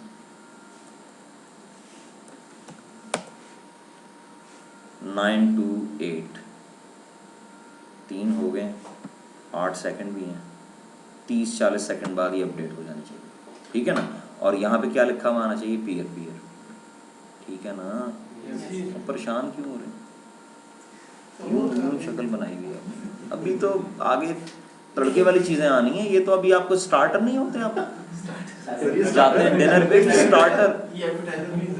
9 to 8, 3 हो गए, 8 सेकंड भी हैं, 30-40 सेकंड बाद ये अपडेट हो जानी चाहिए, ठीक है ना। और यहाँ पे क्या लिखा हुआ आना चाहिए? पीयर, ठीक है ना। परेशान क्यों हो रहे हैं? क्यों शक्ल बनाई हुई है? अभी तो आगे तड़के वाली चीज़ें आनी है, ये तो अभी आपको स्टार्टर नहीं होते, आप जाते हैं डिनर पे स्टार्टर।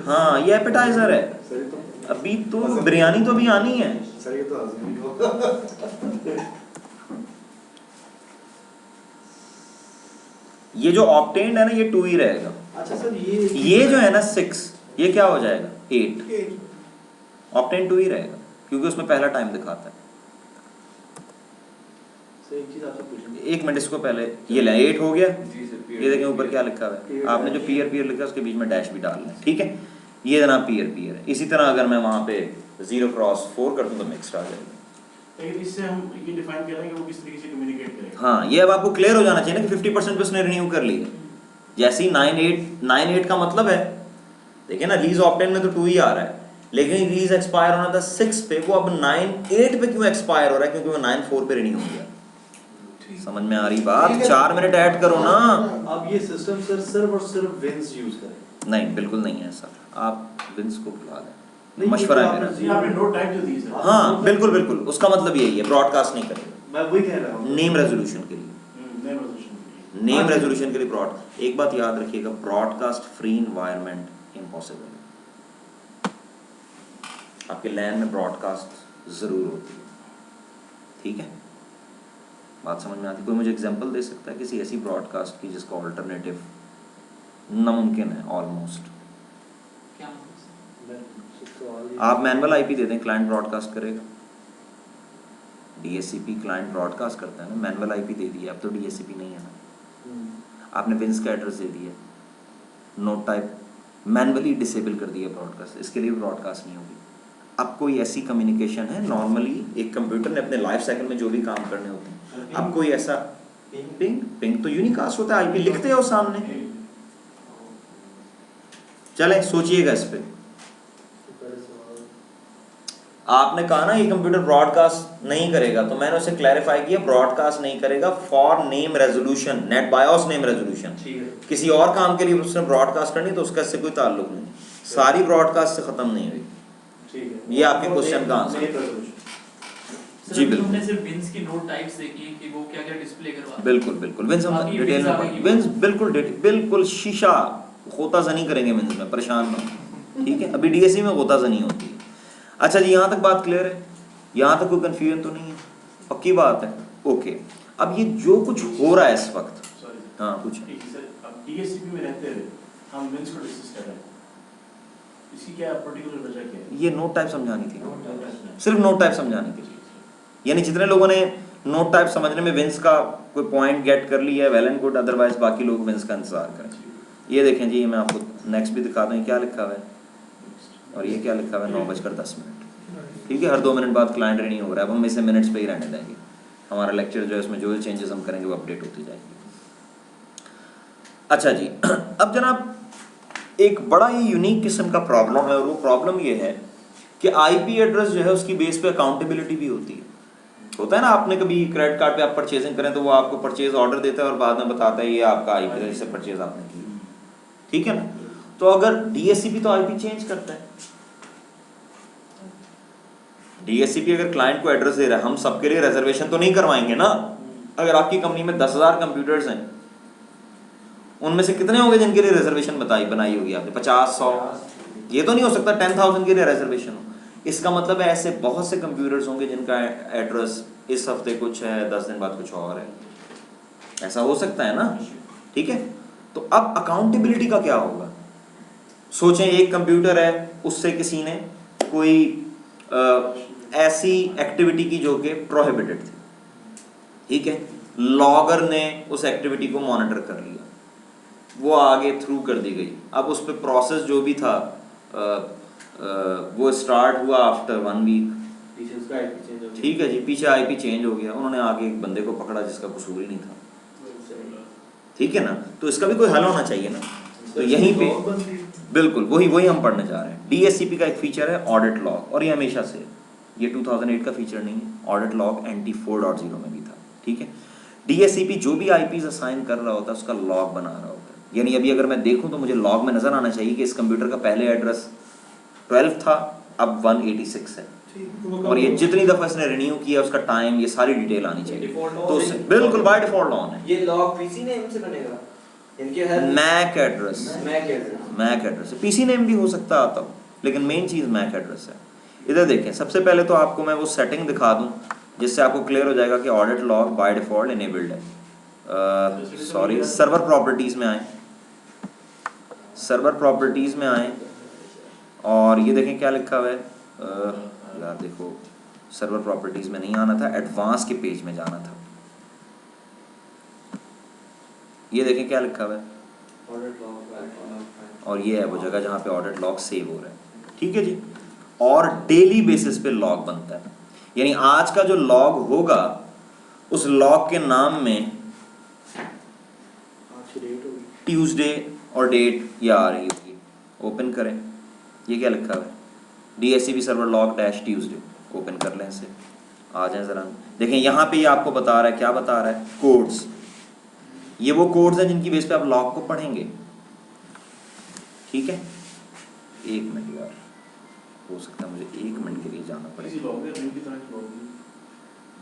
हाँ ये एपेटाइजर है, अभी तो बिरयानी तो अभी आनी है। सर ये तो आज़मी ये जो ऑब्टेन्ड है ना, ये 2 ही रहेगा। अच्छा सर ये जो है ना 6, ये क्या हो जाएगा? 8। ऑब्टेन्ड 2 ही रहेगा क्योंकि उसमें पहला टाइम दिखाता है। सर एक चीज़ आपसे पूछनी है। 1 मिनट, इसको पहले ये ले, 8 हो गया। ये देखें ऊपर क्या लिखा हुआ है, आपने जो पीयर लिखा है उसके बीच में डैश भी डालना है, ठीक है। ये जनाब पीयर है। इसी तरह अगर मैं वहाँ पे 0x4 कर दूँ तो मिक्स्ड आ जाएगा। लेकिन इससे हम ये डिफाइन कर रहे हैं कि वो किस तरीके से कम्युनिकेट करेगा। हाँ ये अब आपको क्लियर हो जाना चाहिए ना कि 50% पे उसने रिन्यू कर लिया। जैसे ही 9/8 का मतलब है, देखिए ना, लीज ऑब्टेन में तो 2 ही आ रहा है, लेकिन लीज एक्सपायर होना था 6 पे, वो अब 9/8 पे क्यों एक्सपायर हो रहा है? क्योंकि वो 9/4 पे रिन्यू हो गया। समझ में आ रही बात? 4 मिनट ऐड करो ना। अब ये सिस्टम सर सिर्फ और सिर्फ विंस यूज करें? नहीं बिल्कुल नहीं है ऐसा, आप विंस को बुला दें, नहीं, मशवरा है आपने मेरा। आपने नोट टाइप जो दी सर। हाँ बिल्कुल, उसका मतलब यही है, ब्रॉडकास्ट नहीं करेगा। मैं वही कह रहा हूँ, नेम रेजोल्यूशन के लिए, नेम रेजोल्यूशन के लिए ब्रॉड। एक बात याद रखिएगा, ब्रॉडकास्ट फ्री इन्वायरमेंट इम्पॉसिबल है। आपके लैन में ब्रॉडकास्ट जरूर होती है, ठीक है। बात समझ में आती? कोई मुझे एग्जांपल दे सकता है किसी ऐसी ब्रॉडकास्ट की जिसका ऑल्टरनेटिव नामुमकिन है ऑलमोस्ट? आप मैनुअल आईपी दे दें, क्लाइंट ब्रॉडकास्ट करेगा। डीएससीपी क्लाइंट ब्रॉडकास्ट करता है ना, मैनुअल आईपी दे दिया, अब तो डीएससीपी नहीं है ना। आपने विंस का एड्रेस दे दिया, नोट टाइप मैनुअली डिसेबल कर दिया ब्रॉडकास्ट, इसके लिए ब्रॉडकास्ट नहीं होगी। अब कोई ऐसी कम्युनिकेशन है, नॉर्मली एक कंप्यूटर ने अपने लाइफ साइकिल में जो भी काम करने होते हैं, अब कोई ऐसा पिंग तो यूनिकास्ट होता है, आईपी लिखते हो सामने। चलें सोचिएगा इस पे। आपने कहा ना ये कंप्यूटर ब्रॉडकास्ट नहीं करेगा, तो मैंने उसे क्लैरिफाई किया, ब्रॉडकास्ट नहीं करेगा for name resolution, net BIOS name resolution. किसी और काम के लिए उसने ब्रॉडकास्ट करनी तो उसका इससे कोई ताल्लुक नहीं, सारी ब्रॉडकास्ट से खत्म नहीं हुई। ठीक है, ये आपके क्वेश्चन का आंसर। जी बिल्कुल, हमने सिर्फ विंस की नोट टाइप्स देखी कि वो क्या-क्या डिस्प्ले करवाते हैं। बिल्कुल विंस हम डिटेल में, विंस बिल्कुल शीशा गोताजनी करेंगे विंस में, परेशान ना हो, ठीक है। अभी डीएससी में गोताजनी होती है। अच्छा जी, यहाँ तक बात क्लियर है, यहाँ तक कोई कन्फ्यूजन तो नहीं है, पक्की बात है, ओके। अब ये जो कुछ हो रहा है इस वक्त, सॉरी हाँ कुछ अब डीएससीपी में रहते हुए हम विंस को डिस्कस कर रहे हैं, इसकी क्या पर्टिकुलर वजह क्या है? ये नोट टाइप समझानी थी, सिर्फ नोट टाइप समझानी थी। यानी जितने लोगों ने नोट टाइप समझने में विंस का कोई पॉइंट गेट कर लिया है, वेल एंड गुड, अदरवाइज बाकी लोग विंस का इंतजार करें। ये देखें जी, मैं आपको नेक्स्ट भी दिखा दूँ, क्या लिखा हुआ है, और ये क्या लिखा हुआ है, 9:10। ठीक है, हर 2 मिनट बाद क्लाइंट रेडी हो रहा है, अब हम इसे मिनट्स पे ही रहने देंगे। हमारा लेक्चर जो है उसमें जो चेंजेस हम करेंगे वो अपडेट होती जाएगी। अच्छा जी, अब जनाब एक बड़ा ही यूनिक किस्म का प्रॉब्लम है, और वो प्रॉब्लम ये है कि आईपी एड्रेस जो है उसकी बेस पे अकाउंटेबिलिटी भी होती है। होता है ना, आपने कभी क्रेडिट कार्ड पे आप परचेजिंग करें तो वो आपको परचेज ऑर्डर देता है और बाद में बताता है ये आपका आईपी जिससे परचेज आपने की, ठीक है ना। तो अगर डीएससीपी तो आईपी चेंज करता है, डीएससीपी अगर क्लाइंट को एड्रेस दे रहा है, हम सबके लिए रिजर्वेशन तो नहीं करवाएंगे ना। अगर आपकी कंपनी में 10,000 कंप्यूटर्स हैं, उनमें से कितने होंगे जिनके लिए रिजर्वेशन बनाई होगी आपने? 50, 100? ये तो नहीं हो सकता 10,000 के लिए रिजर्वेशन हो। इसका मतलब है ऐसे बहुत से कंप्यूटर्स होंगे जिनका एड्रेस इस हफ्ते कुछ है, 10 दिन बाद कुछ और है। ऐसा हो सकता है ना, ठीक है। तो अब अकाउंटेबिलिटी का क्या होगा? सोचें एक कंप्यूटर है, उससे किसी ने कोई ऐसी एक्टिविटी की जो कि प्रोहिबिटेड थी, ठीक है। लॉगर ने उस एक्टिविटी को मॉनिटर कर लिया, वो आगे थ्रू कर दी गई। अब उस पर प्रोसेस जो भी था वो स्टार्ट हुआ आफ्टर 1 वीक, पीछे उसका आईपी चेंज हो गया, ठीक है जी, पीछे आईपी चेंज हो गया, उन्होंने आगे एक बंदे को पकड़ा जिसका कसूर ही नहीं था, ठीक है ना। तो इसका भी कोई हल होना चाहिए ना। तो यहीं पे बिल्कुल वही हम पढ़ने जा रहे हैं। डीएससीपी का एक फीचर है ऑडिट लॉग, और ये हमेशा से, ये 2008 का फीचर नहीं है, ऑडिट लॉग NT 4.0 में भी था, ठीक है। डीएससीपी जो भी आईपीज असाइन कर रहा होता है उसका लॉग बना रहा होता है। यानी अभी अगर मैं देखूं तो मुझे लॉग में नजर आना चाहिए कि इस कंप्यूटर का पहले एड्रेस 12 था, अब 186 है, और ये जितनी दफा इसने रिन्यू किया उसका टाइम, ये सारी डिटेल आनी चाहिए। तो उससे बिल्कुल बाय डिफॉल्ट ऑन है। ये लॉग पीसी नेम से बनेगा, इनके हर MAC address, MAC address, PC name भी हो सकता आता हो, लेकिन मेन चीज मैक एड्रेस है। इधर देखें, सबसे पहले तो आपको मैं वो सेटिंग दिखा दूं जिससे आपको क्लियर हो जाएगा कि audit log by default enabled है। सॉरी, सर्वर प्रॉपर्टीज में आए, सर्वर प्रॉपर्टीज में आए, और ये देखें क्या लिखा हुआ है। यार देखो, सर्वर प्रॉपर्टीज में नहीं आना था, एडवांस के पेज में जाना था। ये देखें क्या लिखा हुआ है, और ये है वो जगह जहाँ पे ऑडिट लॉग सेव हो रहा है, ठीक है जी। और डेली बेसिस पे लॉग बनता है, यानी आज का जो लॉग होगा उस लॉग के नाम में ट्यूसडे और डेट ये आ रही होगी। ओपन करें, ये क्या लिखा हुआ है, DSCP server log dash Tuesday. Open कर लें इसे, आ जाए ज़रा, देखें यहाँ पे ये आपको बता रहा है, क्या बता रहा है, कोड्स। ये वो कोड्स हैं जिनकी बेस पे आप लॉग को पढ़ेंगे, ठीक है। 1 मिनट यार, हो सकता है मुझे 1 मिनट के लिए जाना पड़ेगा। इसी लॉग है, रिंग की तरह की लॉग है,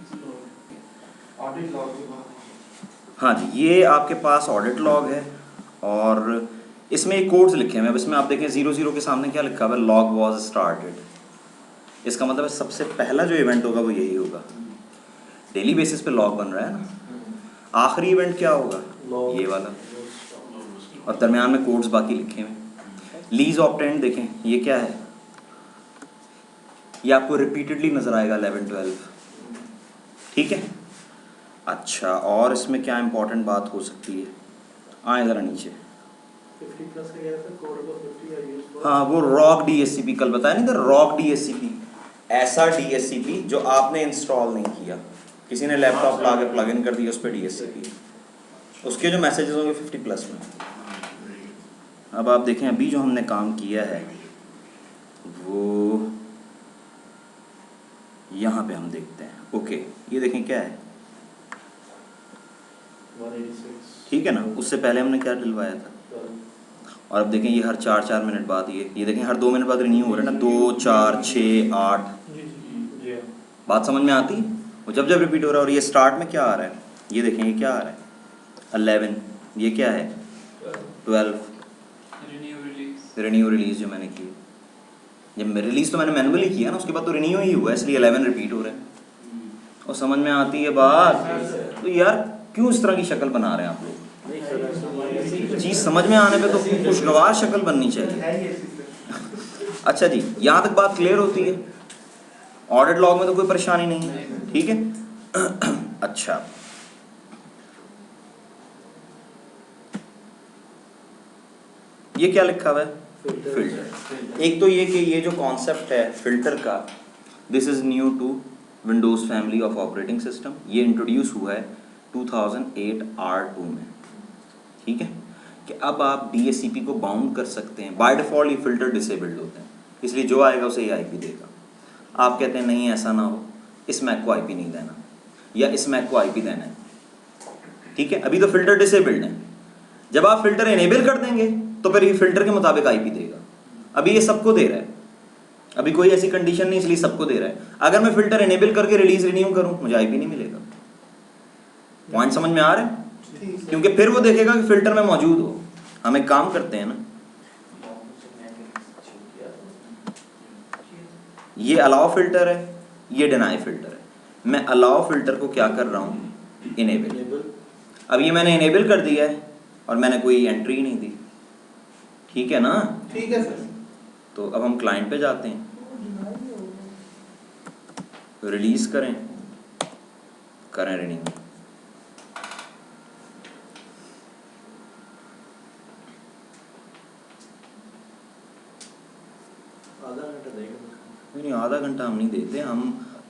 इसी लॉग है, ऑडिट लॉग की बात है। हाँ जी, ये आपके पास ऑडिट लॉग है, और इसमें एक कोड्स लिखे हैं। अब इसमें आप देखें 00 के सामने क्या लिखा हुआ है, लॉग वॉज स्टार्टेड। इसका मतलब है सबसे पहला जो इवेंट होगा वो यही होगा। डेली बेसिस पे लॉग बन रहा है ना। आखिरी इवेंट क्या होगा, ये वाला, और दरमियान में कोड्स बाकी लिखे हुए। लीज ऑब्टेंड देखें, ये क्या है, ये आपको रिपीटेडली नजर आएगा 11, 12, ठीक है। अच्छा, और इसमें क्या इंपॉर्टेंट बात हो सकती है, आए ज़रा नीचे। 50 प्लस का क्या था, कोड को 50 या यूज, हाँ, वो रॉक डीएससीपी, कल बताया नहीं था, रॉक डीएससीपी, ऐसा डीएससीपी जो आपने इंस्टॉल नहीं किया, किसी ने लैपटॉप ला के प्लग इन कर दिया उस पर डीएससीपी, उसके जो मैसेजेस होंगे 50 प्लस में। अब आप देखें, अभी जो हमने काम किया है वो यहाँ पे हम देखते हैं। ओके, ये देखें क्या है, 186, ठीक है ना। उससे पहले हमने क्या डलवाया था, और अब देखें ये हर 4-4 मिनट बाद, ये देखें हर 2 मिनट बाद रिन्यू हो रहा है ना, 2, 4, 6, 8। बात समझ में आती है, वो जब जब रिपीट हो रहा है। और ये स्टार्ट में क्या आ रहा है, ये देखें ये क्या आ रहा है, 11, ये क्या है, 12, रिन्यू रिलीज जो मैंने की, जब रिलीज तो मैंने मैनुअली किया ना, उसके बाद तो रिन्यू ही हुआ, इसलिए 11 रिपीट हो रहे हैं। और समझ में आती है बात? तो यार क्यों इस तरह की शक्ल बना रहे हैं आप लोग? चीज़ समझ में आने पे तो खुशगवार शक्ल बननी चाहिए। अच्छा जी, यहाँ तक बात क्लियर होती है? ऑडिट लॉग में तो कोई परेशानी नहीं है, ठीक है? अच्छा, ये क्या लिखा हुआ है? फिल्टर। एक तो ये कि ये जो कॉन्सेप्ट है फिल्टर का, this is new to Windows family of operating system. ये इंट्रोड्यूस हुआ है 2008 R2 में, ठीक है? कि अब आप DHCP को बाउंड कर सकते हैं। बाय डिफ़ॉल्ट ये फिल्टर डिसेबल्ड होते हैं, इसलिए जो आएगा उसे ये IP देगा। आप कहते हैं नहीं ऐसा ना हो, इस मैक को IP नहीं देना, या इस मैक को IP देना है, ठीक है? अभी तो फिल्टर डिसेबल्ड है। जब आप फिल्टर इनेबल कर देंगे तो फिर ये फिल्टर के मुताबिक IP देगा। अभी ये सबको दे रहा है, अभी कोई ऐसी कंडीशन नहीं, इसलिए सबको दे रहा है। अगर मैं फिल्टर इनेबल करके रिलीज रिन्यू करूं, मुझे IP नहीं मिलेगा। पॉइंट समझ में आ रहा है? क्योंकि फिर वो देखेगा कि फिल्टर में मौजूद हो। हम एक काम करते हैं ना, ये अलाउ फिल्टर है, ये डिनाई फिल्टर है। मैं अलाउ फिल्टर को क्या कर रहा हूँ? इनेबल। अब ये मैंने इनेबल कर दिया है और मैंने कोई एंट्री नहीं दी, ठीक है ना? ठीक है सर। तो अब हम क्लाइंट पे जाते हैं, रिलीज करें रिन्यू। आधा घंटा देंगे। नहीं, आधा घंटा हम नहीं देते, हम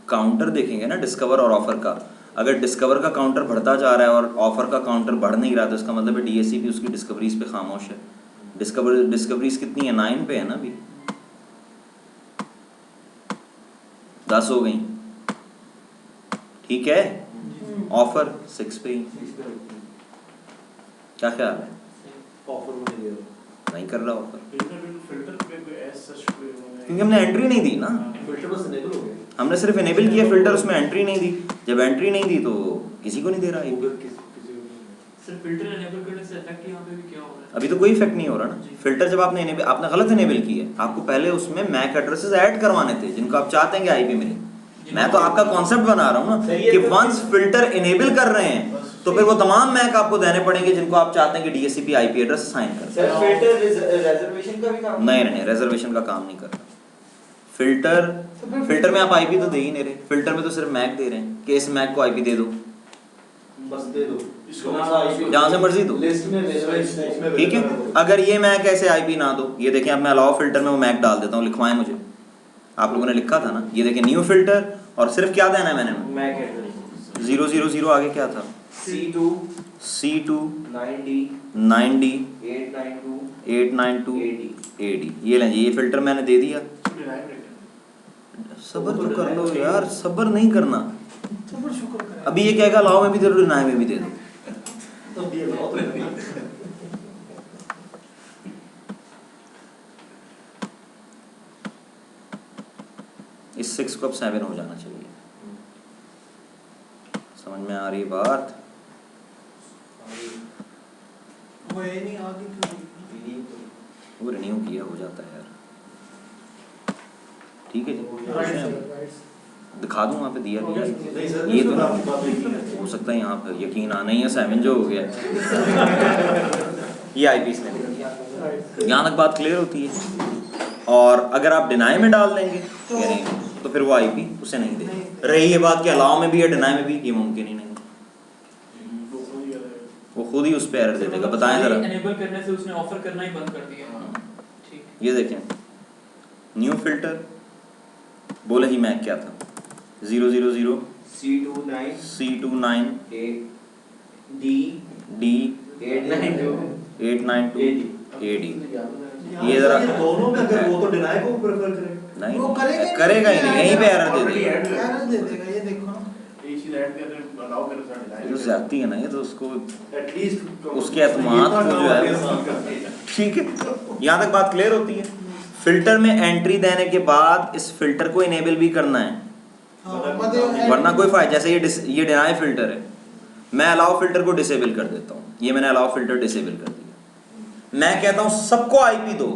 काउंटर देखेंगे ना डिस्कवर और ऑफर का। अगर डिस्कवर का काउंटर बढ़ता जा रहा है और ऑफर का काउंटर बढ़ नहीं रहा, तो इसका मतलब है DHCP उसकी डिस्कवरीज पे खामोश है। डिस्कवरीज कितनी है? 9 पे है ना, अभी 10 हो गई, ठीक है? ऑफर 6 पे ही। क्या ख्याल है? ऑफर में नहीं दे रहा। नहीं कर रहा ऑफर, फिल्टर पे कोई ऐसा क्योंकि हमने एंट्री नहीं दी ना। फिल्टर बस इनेबल हो गया। हमने सिर्फ इनेबल किया फिल्टर, उसमें एंट्री नहीं दी। जब एंट्री नहीं दी तो किसी को नहीं दे रहा है। सर फिल्टर इनेबल करने से इफेक्ट यहाँ पे भी क्या हो रहा है? अभी तो कोई इफेक्ट नहीं हो रहा ना। फिल्टर जब आपने गलत इनेबल किया है, आपको पहले उसमें मैक एड्रेसेस ऐड करवाने थे जिनको आप चाहते हैं कि IP मिले। मैं तो आपका कॉन्सेप्ट बना रहा हूँ ना कि वंस फिल्टर इनेबल कर रहे हैं तो फिर वो तमाम मैक आपको देने पड़ेंगे जिनको आप चाहते हैं कि DHCP IP एड्रेस असाइन कर। सर फिल्टर रिजर्वेशन का भी काम नहीं, रिजर्वेशन का काम नहीं कर रहा। फिल्टर में आप IP तो दे ही नहीं रहे। फिल्टर में तो सिर्फ मैक दे रहे हैं कि इस मैक को IP दे दो, बस दे दो, जहाँ से मर्जी दो, लिस्ट में इसमें ठीक है? अगर ये मैक ऐसे IP ना दो, ये देखें, अब मैं अलाउ फिल्टर में वो मैक डाल देता हूँ, लिखवाएं मुझे। आप लोगों ने लिखा था ना, ये देखें न्यू फिल्टर, और सिर्फ क्या देना है मैंने? मैक एड्रेस 000 आगे क्या था? C2 9D 9D 892 AD। ये लें जी, ये फिल्टर मैंने दे दिया। सब्र तो कर लो यार, सब्र नहीं करना। अभी ये कहेगा अलाउ में भी दे दो, डिनाई में भी दे दो। तब ये लाओ तो नहीं। इस 6 को अब 7 हो जाना चाहिए। समझ में आ रही बात? वो ये नहीं आगे क्यों? वो रिन्यू किया हो जाता है यार, ठीक है जी? दिखा दूं वहाँ पे दिया गया नहीं सर, ये तो आपकी बात यकीन है। हो सकता है यहाँ पे यकीन आना ही है। 7 जो हो गया ये IP ने दे दिया। यहाँ तक बात क्लियर होती है। और अगर आप डिनाई में डाल देंगे तो फिर वो IP उसे नहीं देगा। रही ये बात कि अलाउ में भी या डिनाई में भी, ये मुमकिन ही नहीं, वो खुद ही उस पे एरर दे देगा। बताएं जरा। इनेबल करने से उसने ऑफर करना ही बंद कर दिया। ठीक है, ये देखें, न्यू फिल्टर बोले ही मैक क्या था? 000 C29 D 892 AD। ये जरा दोनों में अगर वो तो डिनाई को प्रेफर करेगा। नहीं, वो करेगा ही नहीं, यहीं पे एरर दे देगा। एरर दे देगा, ये देखो ना। एक चीज ऐड कर रहे हैं, अलाउ कर रहे हैं, ये तो ज्यादती है ना, ये तो उसको एटलीस्ट उसके एतमाद को जो है, ठीक है? यहाँ तक बात क्लियर होती है। फिल्टर में एंट्री देने के बाद इस फिल्टर को इनेबल भी करना है, वरना कोई फायदा। जैसे ये डिनाई फिल्टर है, मैं अलाउ फिल्टर को डिसेबल कर देता हूँ। ये मैंने अलाउ फिल्टर डिसेबल कर दिया। मैं कहता हूँ सबको IP दो,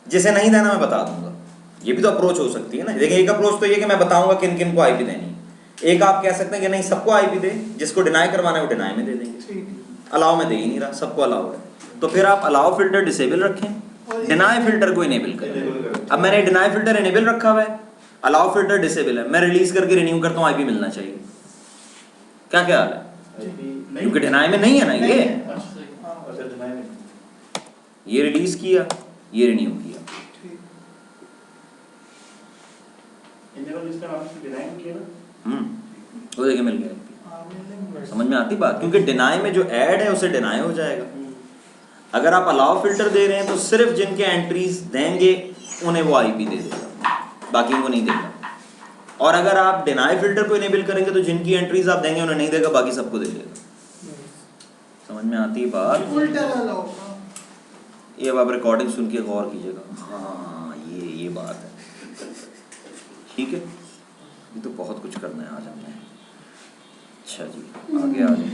जिसे नहीं देना मैं बता दूंगा। ये भी तो अप्रोच हो सकती है ना। देखिए एक अप्रोच तो ये कि मैं बताऊंगा किन किन को आईपी देनी है। एक आप कह सकते हैं कि नहीं सबको आईपी दे, जिसको डिनाई करवाना है वो डिनाई में दे देंगे, अलाउ में दे ही नहीं रहा, सबको अलाउ है। तो फिर आप अलाउ फिल्टर डिसेबल रखें, डिनाई फिल्टर को इनेबल करें। अब मैंने डिनाई फिल्टर इनेबल रखा हुआ है, अलाउ फिल्टर डिसेबल है, मैं रिलीज करके रिन्यू करता हूँ आईपी मिलना चाहिए। क्या ख्याल है? क्योंकि डिनाई में नहीं है ना ये। अच्छा डिनाई में ये रिलीज किया, ये रिन्यू किया। इनेबल इसका नाम से डिनाई किया ना। वो देखिए मिल गया। समझ में आती बात? क्योंकि डिनाई में जो ऐड है उसे डिनाई हो जाएगा। अगर आप अलाउ फिल्टर दे रहे हैं तो सिर्फ जिनके एंट्रीज देंगे उन्हें वो आईपी दे देगा, बाकी को नहीं देगा। और अगर आप डिनाई फिल्टर को इनेबल करेंगे तो जिनकी एंट्रीज आप देंगे उन्हें नहीं देगा, बाकी सबको दे देगा। समझ में आती है बात? उल्टा वाला होगा। ये अब आप रिकॉर्डिंग सुन के गौर कीजिएगा। हाँ ये बात है, ठीक है। ये तो बहुत कुछ करना है आज हमने। अच्छा जी आगे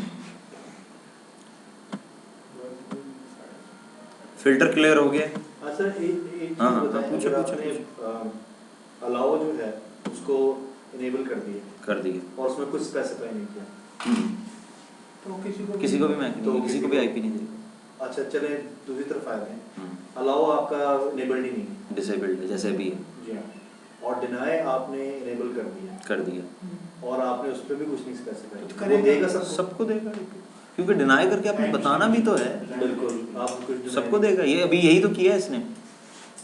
फिल्टर क्लियर हो गया। हाँ सर एक चीज हाँ, बताएं, पूछो, अगर पूछो, आपने अलाउ जो है उसको इनेबल कर दिए और उसमें कुछ स्पेसिफाई नहीं किया तो किसी को भी मैं तो किसी को भी आईपी नहीं देगा। अच्छा चले दूसरी तरफ आए हैं, अलाउ आपका इनेबल्ड ही नहीं है, डिसेबल्ड है जैसे भी है। जी हाँ, और डिनाई आपने इनेबल कर दिया और आपने उस पर भी कुछ नहीं स्पेसिफाई, वो देगा सबको देगा, क्योंकि डिनाई करके आपने बताना भी तो है। बिल्कुल आप कुछ सबको देगा। ये अभी यही तो किया है इसने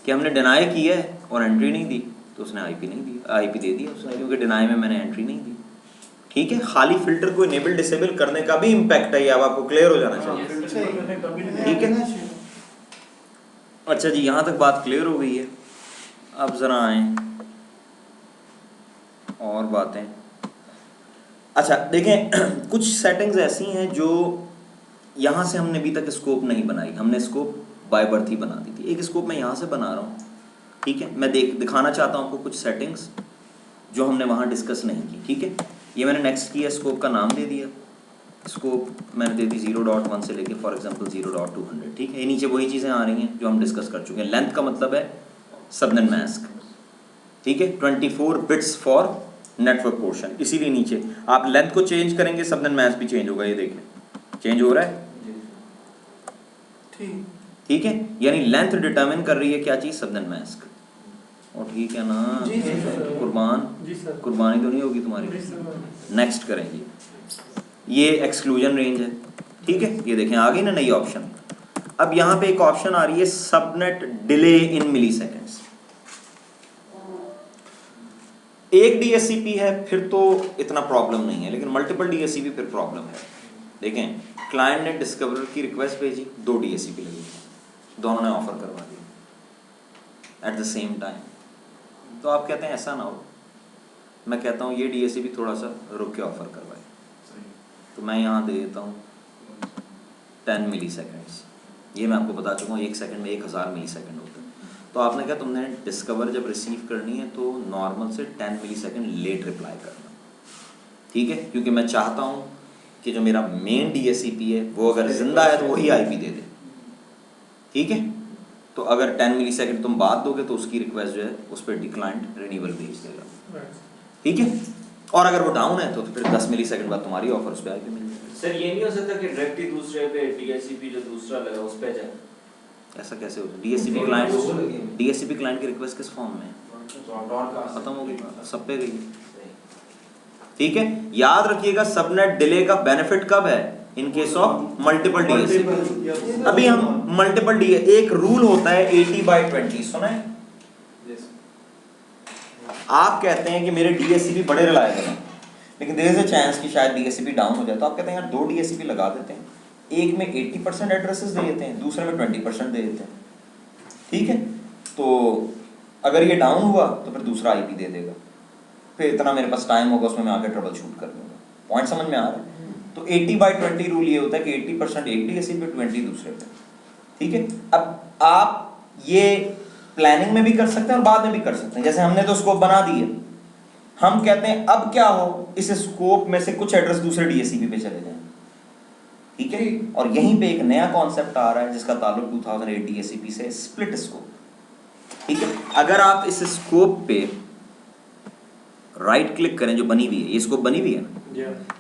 कि हमने डिनाई किया है और एंट्री नहीं दी तो उसने आईपी नहीं दी, आईपी दे दिया उसने, क्योंकि डिनाई में मैंने एंट्री नहीं दी। ठीक है, खाली फिल्टर को इनेबल डिसेबल करने का भी इम्पैक्ट है, ये अब आपको क्लियर हो जाना चाहिए। ठीक है, अच्छा जी यहाँ तक बात क्लियर हो गई है। अब जरा आए और बातें। अच्छा देखें कुछ सेटिंग्स ऐसी हैं जो यहाँ से हमने अभी तक स्कोप नहीं बनाई, हमने स्कोप बाय बर्थ ही बना दी थी। एक स्कोप मैं यहाँ से बना रहा हूँ, ठीक है। मैं दिखाना चाहता हूँ आपको कुछ सेटिंग्स जो हमने वहाँ डिस्कस नहीं की। ठीक है, ये मैंने नेक्स्ट किया, स्कोप का नाम दे दिया, स्कोप मैंने दे दी 0.1 से लेके फॉर एग्जांपल 0.200। ठीक है, ये नीचे वही चीज़ें आ रही हैं जो हम डिस्कस कर चुके हैं। लेंथ का मतलब है सबनेट मास्क, ठीक है, 24 बिट्स फॉर नेटवर्क पोर्शन, इसीलिए नीचे आप लेंथ को चेंज करेंगे सबनेट मास्क भी चेंज होगा। ये देखें चेंज हो रहा है, ठीक है। यानी लेंथ डिटरमिन कर रही है क्या चीज़, सबनेट मास्क। और ठीक है ना कुर्बान, कुर्बानी तो नहीं होगी तुम्हारी। नेक्स्ट करेंगे, ये एक्सक्लूजन रेंज है, ठीक है। ये देखें आ गई ना नई ऑप्शन। अब यहाँ पे एक ऑप्शन आ रही है सबनेट डिले इन मिलीसेकंड्स। एक डीएससीपी है फिर तो इतना प्रॉब्लम नहीं है, लेकिन मल्टीपल डीएससीपी फिर प्रॉब्लम है। देखें क्लाइंट ने डिस्कवर की रिक्वेस्ट भेजी, 2 डीएससीपी लगी, दोनों ने ऑफर करवा दिया एट द सेम टाइम। तो आप कहते हैं ऐसा ना हो, मैं कहता हूँ ये डीएससीपी थोड़ा सा रुक के ऑफर करवाए, तो मैं यहाँ दे देता हूँ 10 मिलीसेकंड्स। ये मैं आपको बता चुका हूँ 1 सेकंड में 1000 मिलीसेकंड होता है। तो आपने कहा तुमने डिस्कवर जब रिसीव करनी है तो नॉर्मल से 10 मिलीसेकंड लेट रिप्लाई करना, ठीक है, क्योंकि मैं चाहता हूँ कि जो मेरा मेन डीएससीपी है वो अगर जिंदा है तो वही आईपी दे दे, ठीक है। तो अगर 10 मिलीसेकंड तुम बाद दोगे तो उसकी रिक्वेस्ट जो है उस पर क्लाइंट रिन्यूअल भेज देगा, ठीक है। और अगर वो डाउन है तो फिर 10 मिलीसेकंड बाद तुम्हारी ऑफर उस पर आईपी मिल जाएगी। सर ये नहीं हो सकता कि डायरेक्ट ही दूसरे पे डीएससीपी जो दूसरा लगा उस पे जाए? ऐसा कैसे होता है? डीएससीपी क्लाइंट की रिक्वेस्ट किस फॉर्म में है? खत्म हो गई, सब पे गई, ठीक है। याद रखिएगा सबनेट डिले का बेनिफिट कब है, in case of multiple DSCP. अभी हम मल्टीपल डी, एक रूल होता है 80/20, सुना है? आप कहते हैं कि मेरे डीएससीपी बड़े रिलायबल हैं, लेकिन देयर इज अ चांस कि शायद डीएससीपी डाउन हो जाए, तो आप कहते हैं यार 2 डीएससीपी लगा देते हैं, एक में 80% एड्रेसेस दे देते हैं, दूसरे में 20% दे देते हैं, ठीक है। तो अगर ये डाउन हुआ तो फिर दूसरा आईपी दे देगा, फिर इतना मेरे पास टाइम होगा उसमें मैं आके ट्रबल शूट कर लूँगा। पॉइंट समझ में आ रहा है? तो 80/20 रूल ये होता है कि 80% एक डीएससीपी पे 20 दूसरे पे, ठीक है। अब आप ये प्लानिंग में भी कर सकते हैं और बाद में भी कर सकते हैं। जैसे हमने तो स्कोप बना दी है, हम कहते हैं अब क्या हो इस स्कोप में से कुछ एड्रेस दूसरे डीएससीपी पे चले जाएं, ठीक है। और यहीं पे एक नया कॉन्सेप्ट आ रहा है जिसका ताल्लुक 2008 डीएससीपी से, स्प्लिट स्कोप। ठीक है, अगर आप इस स्कोप पे राइट क्लिक करें, जो बनी हुई है, ये स्कोप बनी हुई है ना,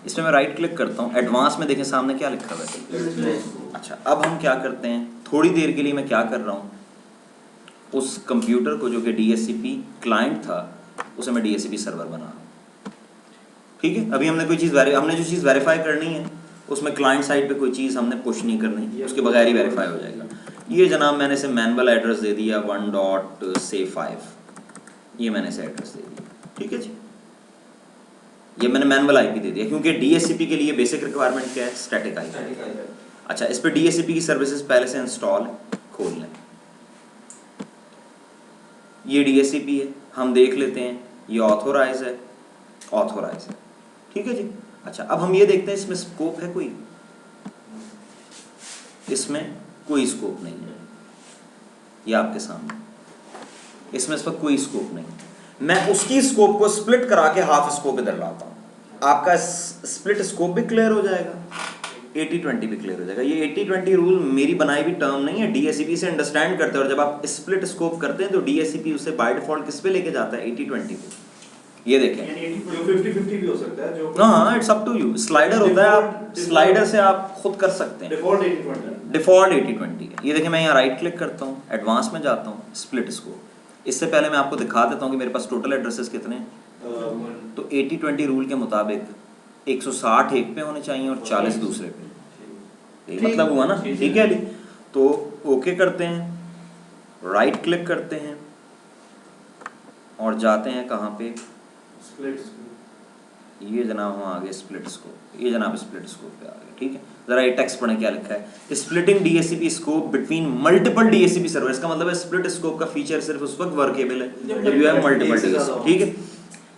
इसमें मैं राइट क्लिक करता हूँ, एडवांस में देखें सामने क्या लिखा हुआ है। अच्छा, अब हम क्या करते हैं, थोड़ी देर के लिए मैं क्या कर रहा हूँ, उस कंप्यूटर को जो कि DHCP क्लाइंट था उसे मैं DHCP सर्वर बना रहा हूँ। ठीक है, अभी हमने कोई चीज़ हमने जो चीज़ वेरीफाई करनी है उसमें क्लाइंट साइड पे कोई चीज़ हमने पुश नहीं करनी, उसके बगैर ही वेरीफाई हो जाएगा। ये जनाब मैंने इसे मैनुअल एड्रेस दे दिया 1.say5, ये मैंने इसे एड्रेस दे दिया। ठीक है जी, ये मैंने मैनुअल IP दे दिया क्योंकि DHCP के लिए बेसिक रिक्वायरमेंट क्या है, स्टैटिक IP। अच्छा, इस पर DHCP की सर्विसेज पहले से इंस्टॉल है, खोल लें। ये DHCP है, हम देख लेते हैं, ये ऑथोराइज है, ऑथोराइज है। ठीक है जी। अच्छा, अब हम ये देखते हैं इसमें स्कोप है कोई, इसमें कोई स्कोप नहीं है, ये आपके सामने, इसमें इस पर कोई स्कोप नहीं। मैं उसकी स्कोप को स्प्लिट करा के हाफ स्कोप इधर लाता हूँ, आपका स्प्लिट स्कोप भी क्लियर हो जाएगा, 80-20 भी क्लियर हो जाएगा। ये 80-20 रूल मेरी बनाई हुई टर्म नहीं है, DHCP से अंडरस्टैंड करते हैं, और जब आप स्प्लिट स्कोप करते हैं तो DHCP उसे बाय डिफॉल्ट किस पे लेके जाता है, 80-20 पे। ये देखें, जो 50-50 भी हो सकता है, जो हाँ, it's up to you, slider होता है, आप स्लाइडर से आप खुद कर सकते हैं। डिफॉल्ट 80-20 डिफॉल्ट 80-20 है। ये देखें, मैं यहाँ राइट क्लिक करता हूँ, एडवांस में जाता हूँ, स्प्लिट स्कोप। इससे पहले मैं आपको दिखा देता हूँ कि मेरे पास टोटल एड्रेसेस कितने हैं। तो 80-20 रूल के मुताबिक 160 एक पे होने चाहिए और 40 दूसरे पे, यही मतलब हुआ ना। ठीक है, तो ओके करते हैं, राइट क्लिक करते हैं और जाते हैं कहाँ पे, ये जनाब हम आगे स्प्लिट स्कोप, ये जनाब स्प्लिट स्कोप पे आ गए। ठीक है, जरा ये टेक्स्ट पढ़ें क्या लिखा है, splitting DHCP scope between multiple DHCP servers. का मतलब है स्प्लिट स्कोप का फीचर सिर्फ उस वक्त वर्केबल है जब यू हैव मल्टीपल DHCP। ठीक है,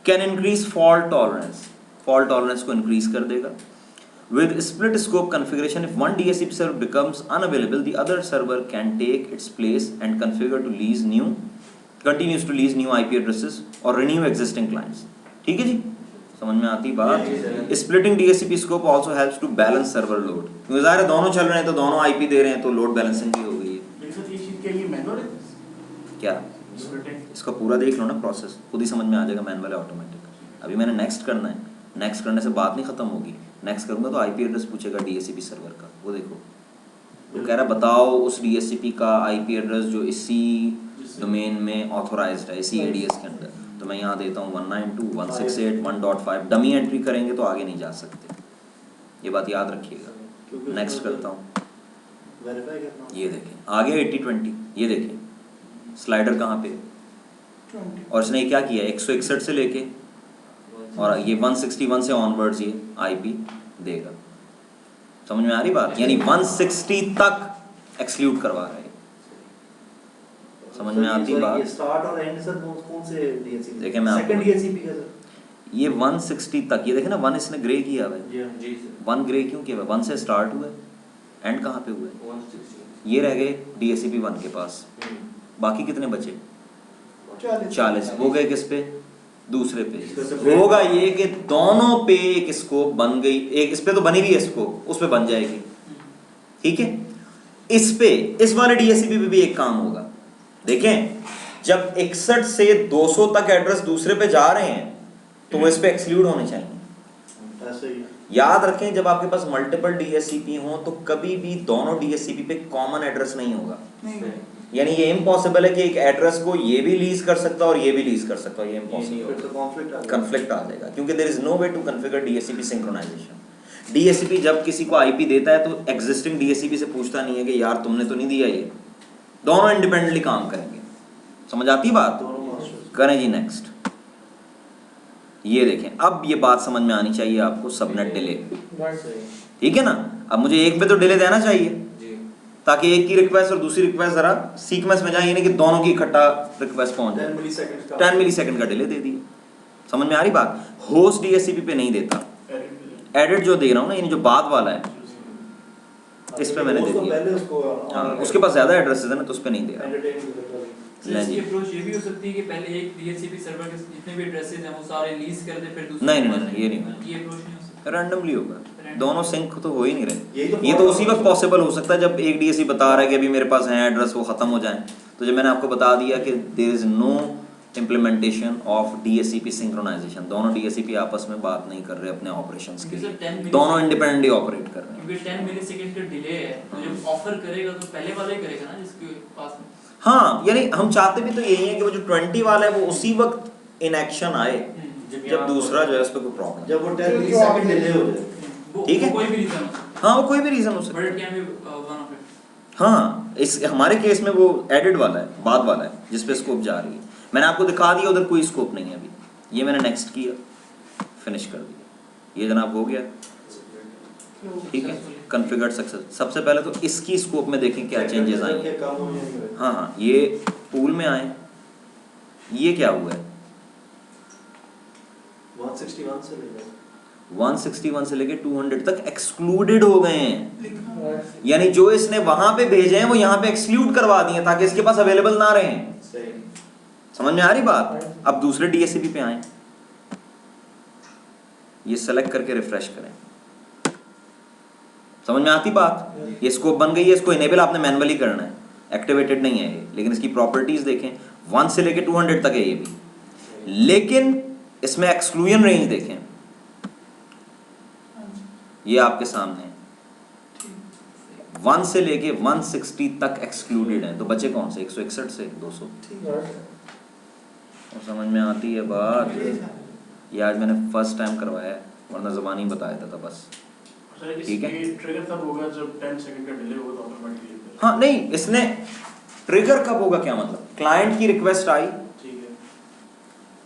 can increase fault tolerance, fault tolerance को इंक्रीज कर देगा। With split scope configuration, if one DHCP server becomes unavailable, the other server can take its place and continues to lease new IP addresses or renew existing clients. ठीक है जी, समझ में आती बात। Splitting DHCP scope also helps to balance server load, क्योंकि ज़ाहिर है दोनों चल रहे हैं तो दोनों IP दे रहे हैं तो लोड बैलेंसिंग भी हो गई है। क्या इसका पूरा देख लो ना प्रोसेस, खुद ही समझ में आ जाएगा, मैनुअल है, ऑटोमेटिक। अभी मैंने नेक्स्ट करना है, नेक्स्ट करने से बात नहीं खत्म होगी, नेक्स्ट करूंगा तो IP एड्रेस पूछेगा DHCP सर्वर का। वो देखो, वो कह रहा बताओ उस DHCP का IP एड्रेस जो इसी डोमेन में ऑथोराइज्ड है, इसी ADS के अंदर। तो मैं यहाँ देता हूँ 192.168.1.5, डमी एंट्री करेंगे तो आगे नहीं जा सकते, ये बात याद रखिएगा। नेक्स्ट करता हूँ, ये देखें आ गया 80-20। ये देखें स्लाइडर कहाँ पे, और इसने क्या किया, 161 से लेके और ये 161 से ऑनवर्ड्स ये IP देगा। समझ में आ रही बात, यानी 160 तक एक्सक्लूड करवा रहे हैं। समझ में आती बात। ये स्टार्ट और एंड सर कौन से DHCP, देखें मैं सेकंड DHCP का सर, ये 160 तक, ये देखें ना 1 इसने ग्रे किया हुआ है, जी 1 ग्रे क्यों किया हुआ है, 1 से स्टार्ट हुआ है, एंड कहाँ पे हुआ है, 160 ये रह गए DHCP 1 के पास, बाकी कितने बचे, 40 हो गए किस पे, दूसरे पे। होगा ये कि दोनों पे एक स्कोप बन गई, एक इस पे तो बनी हुई है स्कोप, उस पे बन जाएगी। ठीक है, इस पे, इस वाले DHCP पे भी एक काम होगा। देखें, जब 61 से 200 तक एड्रेस दूसरे पे जा रहे हैं तो वो इस पे एक्सक्लूड होने चाहिए। ऐसे ही याद रखें, जब आपके पास मल्टीपल DHCP हो तो कभी भी दोनों DHCP पे कॉमन एड्रेस नहीं होगा। यानी ये इम्पॉसिबल है कि एक एड्रेस को ये भी लीज कर सकता और ये भी लीज कर सकता, ये इम्पॉसिबल, कॉन्फ्लिक्ट आ जाएगा, क्योंकि there is no way to configure DHCP synchronisation. DHCP जब किसी को IP देता है तो एग्जिस्टिंग DHCP से पूछता नहीं है कि यार तुमने तो नहीं दिया, ये दोनों इंडिपेंडेंटली काम करेंगे। समझ आती बात, करें जी नेक्स्ट। ये देखें, अब ये बात समझ में आनी चाहिए आपको, सबनेट डिले, ठीक है ना। अब मुझे एक पे तो डिले देना चाहिए ताकि एक की रिक्वेस्ट और दूसरी रिक्वेस्ट जरा सीक्वेंस में जाए, यानी कि दोनों की इकट्ठा रिक्वेस्ट पहुंच जाए। 10 मिलीसेकंड का डिले दे दिया। समझ में आ रही बात। होस्ट DHCP पे नहीं देता, एडिट जो दे रहा हूँ ना, यानी जो बाद वाला है, इस पे मैंने दे दिया। हाँ, उसके पास ज्यादा एड्रेसेस है ना, तो उस पे नहीं दे रहा। इसकी अप्रोच ये भी हो सकती है कि पहले एक DHCP सर्वर के जितने भी एड्रेसेस हैं वो सारे लीज कर दे, फिर दूसरे नहीं, ये नहीं, ये अप्रोच नहीं हो सकता, रैंडमली होगा। दोनों सिंक तो हो ही नहीं रहे। यही ये तो उसी वक्त पॉसिबल हो सकता है जब एक डीएससी बता रहा है कि अभी मेरे पास है एड्रेस, वो खत्म हो जाए। तो जब मैंने आपको बता दिया कि there is no implementation of DSCP synchronisation, दोनों डीएससीपी आपस में बात नहीं कर रहे अपने ऑपरेशंस के लिए, दोनों इंडिपेंडेंटली ऑपरेट कर रहे हैं। क्योंकि 10 मिलीसेकंड का डिले है, तो जब ऑफर करेगा तो पहले वाला ही करेगा ना जिसके पास में। हाँ, यानी हम चाहते भी तो यही है कि वो जो 20 वाला है वो उसी वक्त इन एक्शन आए जब दूसरा जो है उस पर कोई प्रॉब्लम, जब वो 10 मिलीसेकंड डिले हो जाए। ठीक है, कोई भी रीजन, हाँ वो कोई भी रीजन हो सकता बट है। It can be one of it. हाँ, इस हमारे केस में वो एडेड वाला है, बाद वाला है जिस पे स्कोप जा रही है। मैंने आपको दिखा दिया उधर कोई स्कोप नहीं है अभी, ये मैंने नेक्स्ट किया, फिनिश कर दिया, ये जनाब हो गया। ठीक है, कॉन्फ़िगर्ड सक्सेस। सबसे पहले तो इसकी स्कोप में देखें क्या चेंजेस आई हैं। हाँ हाँ, ये पूल में आए, ये क्या हुआ है 161 से लेके 200 तक एक्सक्लूडेड हो गए हैं, यानी जो इसने वहां पे भेजे हैं वो यहाँ पे एक्सक्लूड करवा दिए ताकि इसके पास अवेलेबल ना रहे। समझ में आ रही बात? अब दूसरे डीएससीपी पे आए, ये सेलेक्ट करके रिफ्रेश करें, समझ में आती बात? ये स्कोप बन गई है, इसको इनेबल आपने मैनुअली करना है, एक्टिवेटेड नहीं है ये। लेकिन इसकी प्रॉपर्टीज देखें, 1 से लेके 200 तक है ये भी, लेकिन इसमें एक्सक्लूजन रेंज देखें, ये आपके सामने है, 1 से लेके 160 तक एक्सक्लूडेड है। तो बचे कौन से? 161 से 200। और समझ में आती है बात? ये आज मैंने फर्स्ट टाइम करवाया है, वरना ज़बानी बताया था बस। ठीक है, ट्रिगर तब होगा जब 10 सेकंड का डिले होगा तो ऑटोमेटिकली। हाँ नहीं, इसने ट्रिगर कब होगा क्या मतलब? क्लाइंट की रिक्वेस्ट आई, ठीक है,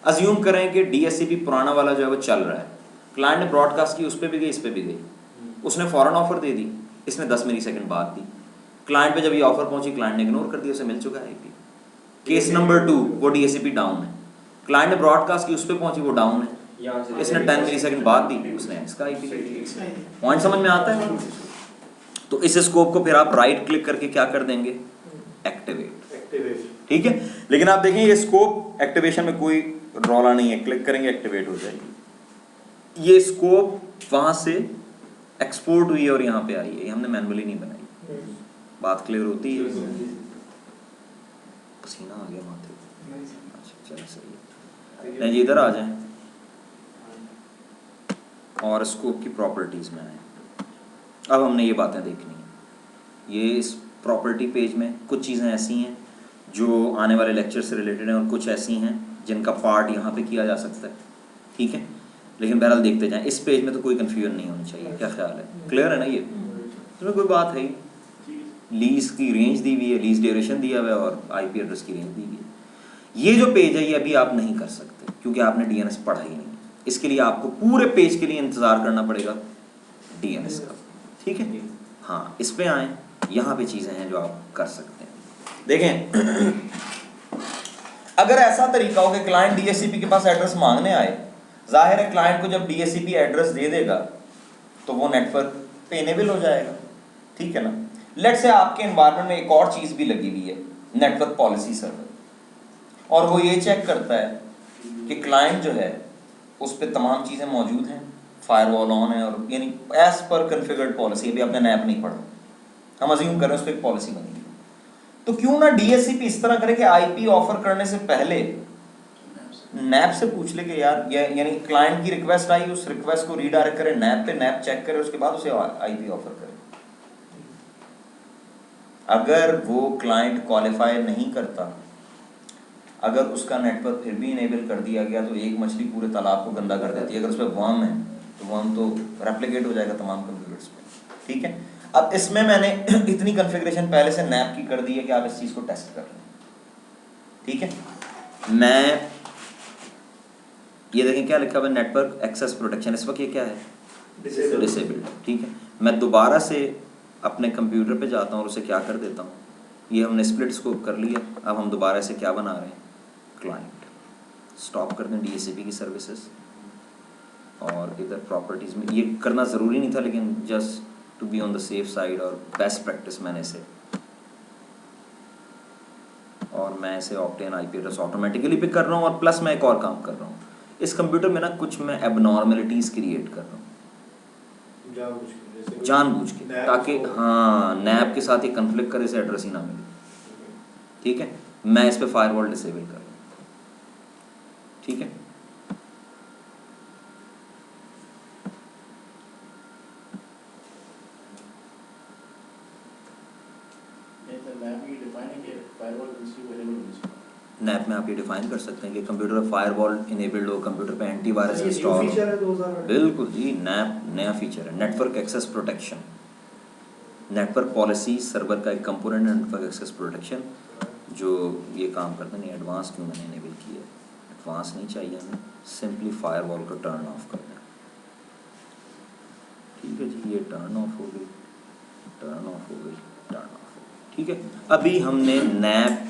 अज्यूम करें कि डीएससीपी पुराना वाला जो है वो चल रहा है, क्लाइंट ने ब्रॉडकास्ट की, उस पर भी गई, इस पर भी गई, उसने फौरन ऑफर दे दी, इसने 10 मिलीसेकंड बाद दी। क्लाइंट पे जब ये ऑफर पहुंची, क्लाइंट ने इग्नोर कर दिया, उसे मिल चुका है आईपी। केस नंबर 2, वो डीएससीपी डाउन है, क्लाइंट ने ब्रॉडकास्ट की, उस पर पहुंची, वो डाउन है, इसने 10 मिलीसेकंड बाद दी, उसने इसका आईपी। पॉइंट समझ में आता है? तो इस स्कोप को फिर आप राइट क्लिक करके क्या कर देंगे? एक्टिवेट। ठीक है, लेकिन आप देखें ये स्कोप एक्टिवेशन में कोई रौला नहीं है, क्लिक करेंगे एक्टिवेट हो जाएगी। ये स्कोप वहां से एक्सपोर्ट हुई है और यहाँ पे आई है, ये हमने मैनुअली नहीं बनाई। बात क्लियर होती है? पसीना आ गया माथे पे। अच्छा चलो सही है, नहीं जी इधर आ जाएं और स्कोप की प्रॉपर्टीज में आए। अब हमने ये बातें देखनी है। ये इस प्रॉपर्टी पेज में कुछ चीज़ें ऐसी हैं जो आने वाले लेक्चर से रिलेटेड हैं और कुछ ऐसी हैं जिनका पार्ट यहाँ पे किया जा सकता है। ठीक है, लेकिन बहरहाल देखते जाएं। इस पेज में तो कोई कन्फ्यूजन नहीं होनी चाहिए, क्या ख्याल है? क्लियर है ना? ये इसमें कोई बात है ही, लीज की रेंज दी हुई है, लीज ड्यूरेशन दिया हुआ है और आईपी एड्रेस की रेंज दी हुई है। ये जो पेज है ये अभी आप नहीं कर सकते क्योंकि आपने डीएनएस पढ़ा ही नहीं। इसके लिए आपको पूरे पेज के लिए इंतजार करना पड़ेगा डीएनएस का। ठीक है, हाँ इस पे आए, यहाँ पे चीज़ें हैं जो आप कर सकते हैं। देखें अगर ऐसा तरीका हो कि क्लाइंट डीएससीपी के पास एड्रेस मांगने आए, जाहिर है क्लाइंट को जब डीएससीपी एड्रेस दे देगा तो वो नेटवर्क पे इनेबल हो जाएगा। ठीक है ना? लेट्स से आपके एनवायरनमेंट में एक और चीज़ भी लगी हुई है, नेटवर्क पॉलिसी सर्वर, और वो ये चेक करता है कि क्लाइंट जो है उस पर तमाम चीज़ें मौजूद हैं, फायरवॉल ऑन है, और यानी एज पर कॉन्फ़िगर्ड पॉलिसी। अभी आपने नैप नहीं पढ़ा, हम अज्यूम कर रहे हैं उस पर एक पॉलिसी बनी है, तो क्यों ना डीएससीपी इस तरह करे कि आईपी ऑफर करने से पहले नैप से पूछ ले कि यार यानी क्लाइंट की रिक्वेस्ट आई, उस रिक्वेस्ट को रीडायरेक्ट करे नैप पे, नैप चेक करे, उसके बाद उसे आईपी ऑफर करे। अगर वो क्लाइंट क्वालिफाई नहीं करता, अगर उसका नेटवर्क फिर भी इनेबल कर दिया गया तो एक मछली पूरे तालाब को गंदा कर देती है। अगर उस पर वर्म है तो वर्म तो रेप्लिकेट हो जाएगा तमाम कंप्यूटर्स पे। ठीक है, अब इसमें मैंने इतनी कॉन्फ़िगरेशन पहले से नैप की कर दी है कि आप इस चीज़ को टेस्ट कर लें। ठीक है, मैं ये देखें क्या लिखा हुआ है, नेटवर्क एक्सेस प्रोटेक्शन, इस वक्त ये क्या है? डिसेबल्ड। ठीक है, मैं दोबारा से अपने कंप्यूटर पे जाता हूँ और उसे क्या कर देता हूँ, ये हमने स्प्लिट स्कोप कर लिया। अब हम दोबारा से क्या बना रहे हैं? क्लाइंट। स्टॉप कर दें डीएससीपी की सर्विसेज और इधर प्रॉपर्टीज़ में। ये करना ज़रूरी नहीं था लेकिन just to be on the safe side और बेस्ट प्रैक्टिस मैंने इसे, और मैं इसे obtain IP address automatically pick कर रहा हूँ, और प्लस मैं एक और काम कर रहा हूँ, इस कंप्यूटर में ना कुछ मैं एबनॉर्मलिटीज़ क्रिएट कर रहा हूँ। जानबूझ के, ताकि हाँ नैप के साथ ये कन्फ्लिक्ट करे, इसे एड्रेस ही ना मिले, ठीक है। मैं इस पे फायरवॉल डिसेबल कर रहा हूँ, ठीक है। नैप में आप ये डिफाइन कर सकते हैं कि कंप्यूटर पे फायरवॉल इनेबल्ड हो, कंप्यूटर पे एंटीवायरस इंस्टॉल हो। फीचर है 2008 बिल्कुल जी, नैप नया फीचर है। Network access protection, network policy server का एक कंपोनेंट है, नेटवर्क एक्सेस प्रोटेक्शन, जो ये काम करते हैं। एडवांस क्यों मैंने इनेबल किया है, एडवांस नहीं चाहिए हमें, सिंपली फायरवॉल को टर्न ऑफ कर दें, ठीक है जी। ये टर्न ऑफ हो गई, टर्न ऑफ हो गई, टर्न ऑफ हो गई, ठीक है। अभी हमने नैप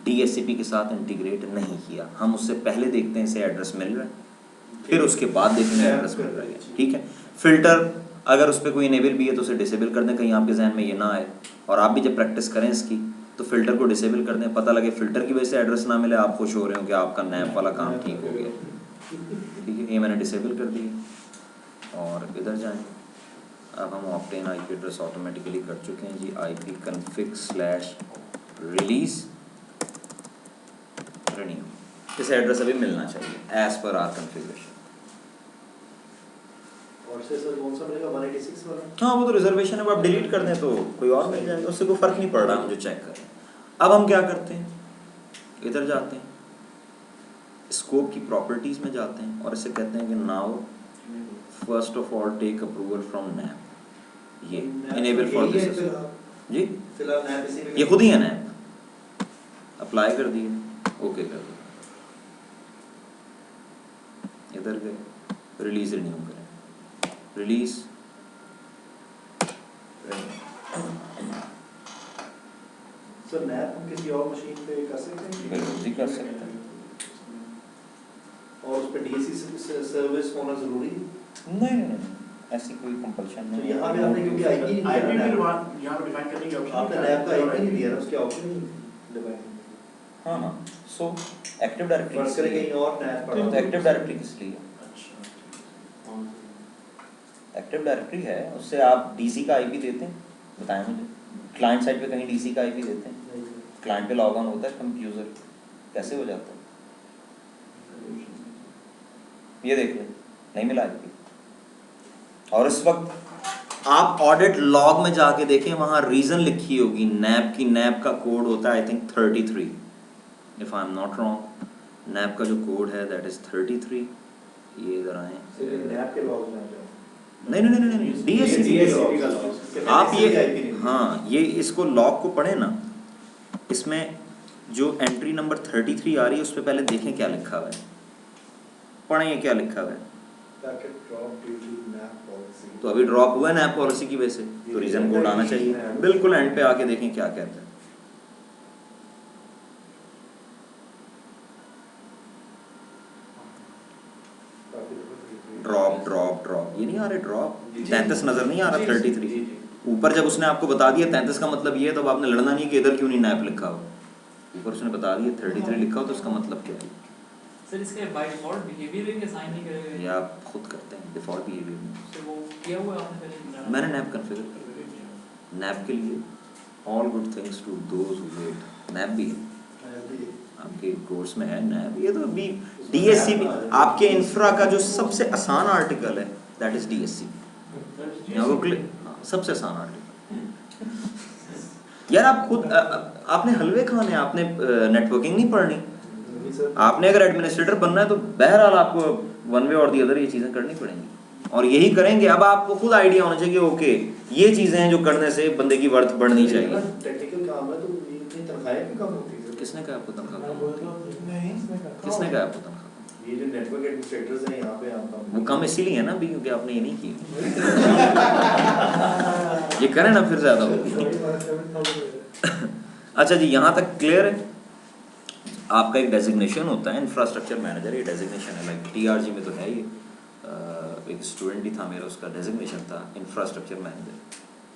DHCP के साथ इंटीग्रेट नहीं किया, हम उससे पहले देखते हैं इसे एड्रेस मिल रहा है, फिर उसके बाद देखेंगे एड्रेस मिल रहा है, ठीक है। फिल्टर अगर उस पर कोई इनेबल भी है तो उसे डिसेबल कर दें, कहीं आपके जहन में ये ना आए, और आप भी जब प्रैक्टिस करें इसकी तो फिल्टर को डिसेबल कर दें, पता लगे फिल्टर की वजह से एड्रेस ना मिले, आप खुश हो रहे हो कि आपका नैप वाला काम ठीक हो गया, ठीक है। ये मैंने डिसेबल कर दिया, और इधर जाएं। अब हम ऑप्टेन IP एड्रेस ऑटोमेटिकली कर चुके हैं जी, IP config/release renew, इसे एड्रेस अभी मिलना चाहिए एज पर आर कॉन्फ़िगरेशन। और से सर कौन सा मिलेगा 186 वाला? हाँ वो तो रिजर्वेशन है, वो आप डिलीट कर दें तो कोई और मिल जाएगा, उससे कोई फ़र्क नहीं पड़ रहा, हम जो चेक करें। अब हम क्या करते हैं, इधर जाते हैं, स्कोप की प्रॉपर्टीज़ में जाते हैं, और इसे कहते हैं कि now first of all take approval from NAP, ये इनेबल फॉर दिस जी, फिलहाल नैप इसी में ये खुद ही है नैप, अप्लाई कर दिए, ओके कर दिया, इधर गए, रिलीज रिन्यू करें, रिलीज सर नैप हम किसी और मशीन पे कर सकते हैं? बिल्कुल जी कर सकते हैं। और उस पे DHCP सर्विस होना जरूरी है? नहीं नहीं नहीं, ऐसी कोई कंपल्शन तो नहीं। यहाँ पे आपने क्योंकि IP नहीं दिया आईपी ना, फिर यहाँ पे डिफाइन करने की ऑप्शन आपने नैप का IP नहीं दिया ना, उसके ऑप्शन नहीं डिफाइन। हाँ हाँ, सो एक्टिव डायरेक्टरी, फर्स्ट करें कहीं और नैप तो एक्टिव डायरेक्टरी किस लिए, अच्छा एक्टिव डायरेक्टरी है, उससे आप DC का IP देते हैं, बताएं मुझे, क्लाइंट साइड पे कहीं DC का IP देते हैं, क्लाइंट पे लॉग ऑन होता है यूज़र, कैसे हो जाता है, ये देख लें, नहीं मिला IP। और इस वक्त आप ऑडिट लॉग में जाके देखें, वहाँ रीज़न लिखी होगी नैप की, नैप का कोड होता है I think 33, if I am not wrong, nap का जो कोड है दैट इज़ 33। ये इधर आए, नैप के लॉग में जाओ, नहीं नहीं नहीं नहीं, DHCP का लॉग आप ये, हाँ ये इसको लॉग को पढ़े ना, इसमें जो एंट्री नंबर 33 आ रही है उस पर पहले देखें क्या लिखा हुआ है, पढ़ें ये क्या लिखा हुआ है। Packet drop due to NAP policy, तो अभी ड्रॉप हुआ है नैप पॉलिसी की वजह से, तो रीज़न कोड आना चाहिए, बिल्कुल एंड पे आके देखें क्या कहता है। ड्रॉप ड्रॉप ड्रॉप, ये नहीं आ रहे ड्रॉप, 33 नज़र नहीं आ रहा, 33 ऊपर जब उसने आपको बता दिया 33 का मतलब ये है, तब आपने लड़ना नहीं कि इधर क्यों नहीं नैप लिखा हो, ऊपर उसने बता दिया 33 लिखा हो तो उसका मतलब क्या है। सर इसके बाय डिफॉल्ट बिहेवियर के साइन नहीं करेगा, या आप खुद करते हैं डिफ़ॉल्ट बिहेवियर में, तो वो किया हुआ है आपने पहले? मैंने नैप कॉन्फ़िगर कर दिया, नैप के लिए all good things to those who wait, NAP भी है आपके कोर्स में है नैप, ये तो अभी DHCP आपके इंफ्रा का जो सबसे आसान आर्टिकल है दैट इज DHCP, यहाँ वो सबसे आसान आर्टिकल। यार आप खुद आपने हलवे खाने, आपने नेटवर्किंग नहीं पढ़नी, आपने अगर एडमिनिस्ट्रेटर बनना है तो बहरहाल आपको वन वे और दी अदर ये चीज़ें करनी पड़ेंगी, और यही करेंगे। अब आपको खुद आइडिया होना चाहिए कि ओके ये चीज़ें हैं जो करने से बंदे की वर्थ बढ़नी चाहिए। टेक्निकल काम है तो इतनी तनख्वाहें भी कम होती है। किसने कहा आपको तनख्वाह कम होती है? नहीं किसने कहा आपको तनख्वाह कम? ये जो नेटवर्क एडमिनिस्ट्रेटर्स हैं यहाँ पे वो कम इसीलिए है ना भी क्योंकि आपने ये नहीं की। ये करें ना फिर ज़्यादा होगी। अच्छा जी, यहाँ तक क्लियर है। आपका एक डेजिग्नेशन होता है इंफ्रास्ट्रक्चर मैनेजर, ये डेजिग्नेशन है, लाइक TRG में तो है ये, एक स्टूडेंट ही था मेरा, उसका डेजिग्नेशन था इंफ्रास्ट्रक्चर मैनेजर,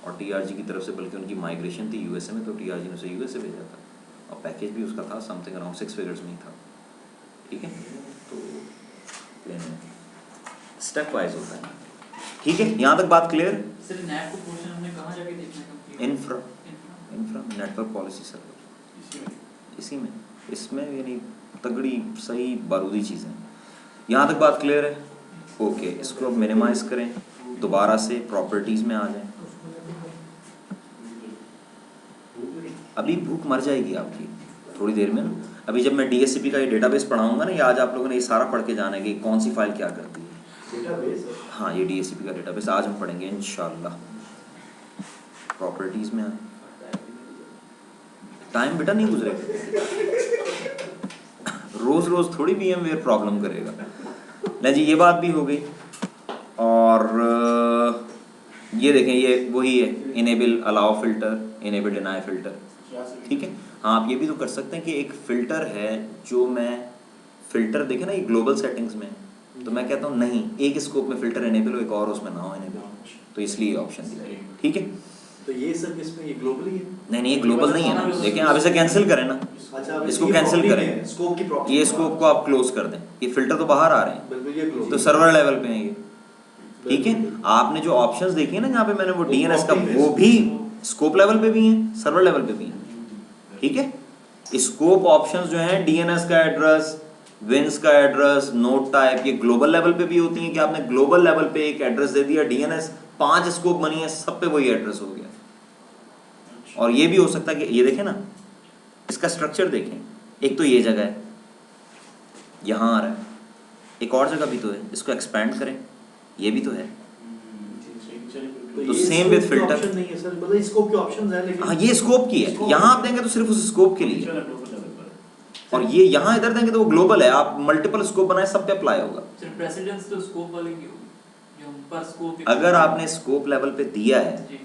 और TRG की तरफ से बल्कि उनकी माइग्रेशन थी USA में, तो TRG ने उसे USA भेजा था, और पैकेज भी उसका था समथिंग अराउंड 6 फिगर्स में ही था, ठीक है। तो स्टेप वाइज होता है। ठीक है, यहाँ तक बात क्लियर? सर नैट को पोर्शन हमने कहाँ जाके देखना है complete? Infra network policy server, इसी में इसमें यानी तगड़ी सही बारूदी चीज़ें। यहाँ तक बात क्लियर है? ओके, इसको अब मिनिमाइज करें, दोबारा से प्रॉपर्टीज़ में आ जाएं। अभी भूख मर जाएगी आपकी थोड़ी देर में ना। अभी जब मैं डीएससीपी का ये डेटाबेस पढ़ाऊंगा ना, ये आज आप लोगों ने ये सारा पढ़ के जाना है कि कौन सी फाइल क्या करती है। डेटाबेस हाँ, ये डीएससीपी का डेटाबेस आज हम पढ़ेंगे इंशाल्लाह। प्रॉपर्टीज़ में आए, टाइम बेटा नहीं गुजरेगा, रोज़ रोज़ थोड़ी VMware प्रॉब्लम करेगा। ले जी, ये बात भी हो गई। और ये देखें, ये वही है, enable allow filter, enable deny filter, ठीक है। हाँ, आप ये भी तो कर सकते हैं कि एक फ़िल्टर है जो मैं फ़िल्टर देखें ना, ये ग्लोबल सेटिंग्स में, तो मैं कहता हूँ नहीं, एक स्कोप में फ़िल्टर इनेबल हो, एक और उसमें ना हो इनेबल, तो इसलिए ऑप्शन दिया, ठीक है। तो ये सब इसमें ये ग्लोबली है? नहीं, ये ग्लोबल नहीं है ना। देखें, आप इसे कैंसिल करें ना, अच्छा, इसको कैंसिल करें, स्कोप की प्रॉपर्टी, ये स्कोप को आप क्लोज कर दें, ये फ़िल्टर तो बाहर आ रहे हैं, बिल्कुल ये ग्लोबल, तो सर्वर लेवल पे है ये, ठीक है। आपने जो ऑप्शंस देखे हैं ना जहाँ पे मैंने वो DNS का, वो भी स्कोप लेवल पे भी हैं, सर्वर लेवल पे भी हैं, ठीक है। स्कोप ऑप्शंस जो हैं, DNS का एड्रेस, विंस का एड्रेस, नोड टाइप, ये ग्लोबल लेवल पे भी होती हैं कि आपने ग्लोबल लेवल पे एक एड्रेस दे दिया, DNS 5 स्कोप बनी है, सब पे वही एड्रेस हो गया। और ये भी हो सकता है कि ये देखें ना, इसका स्ट्रक्चर देखें, एक तो ये जगह है, यहाँ आ रहा है, एक और जगह भी तो है, इसको एक्सपैंड करें, ये भी तो है, तो ये सेम विद फिल्टर। ऑप्शन नहीं है सर, मतलब स्कोप के ऑप्शंस हैं लेकिन हाँ, ये स्कोप की है, यहाँ आप देंगे तो सिर्फ उस स्कोप के लिए, और ये यहाँ इधर देंगे तो वो ग्लोबल है, आप मल्टीपल स्कोप बनाए, सब पे अप्लाई होगा। सर प्रेसिडेंस तो स्कोप वाले की होगी, जो हम पर स्कोप, अगर आपने स्कोप लेवल पे दिया है जी,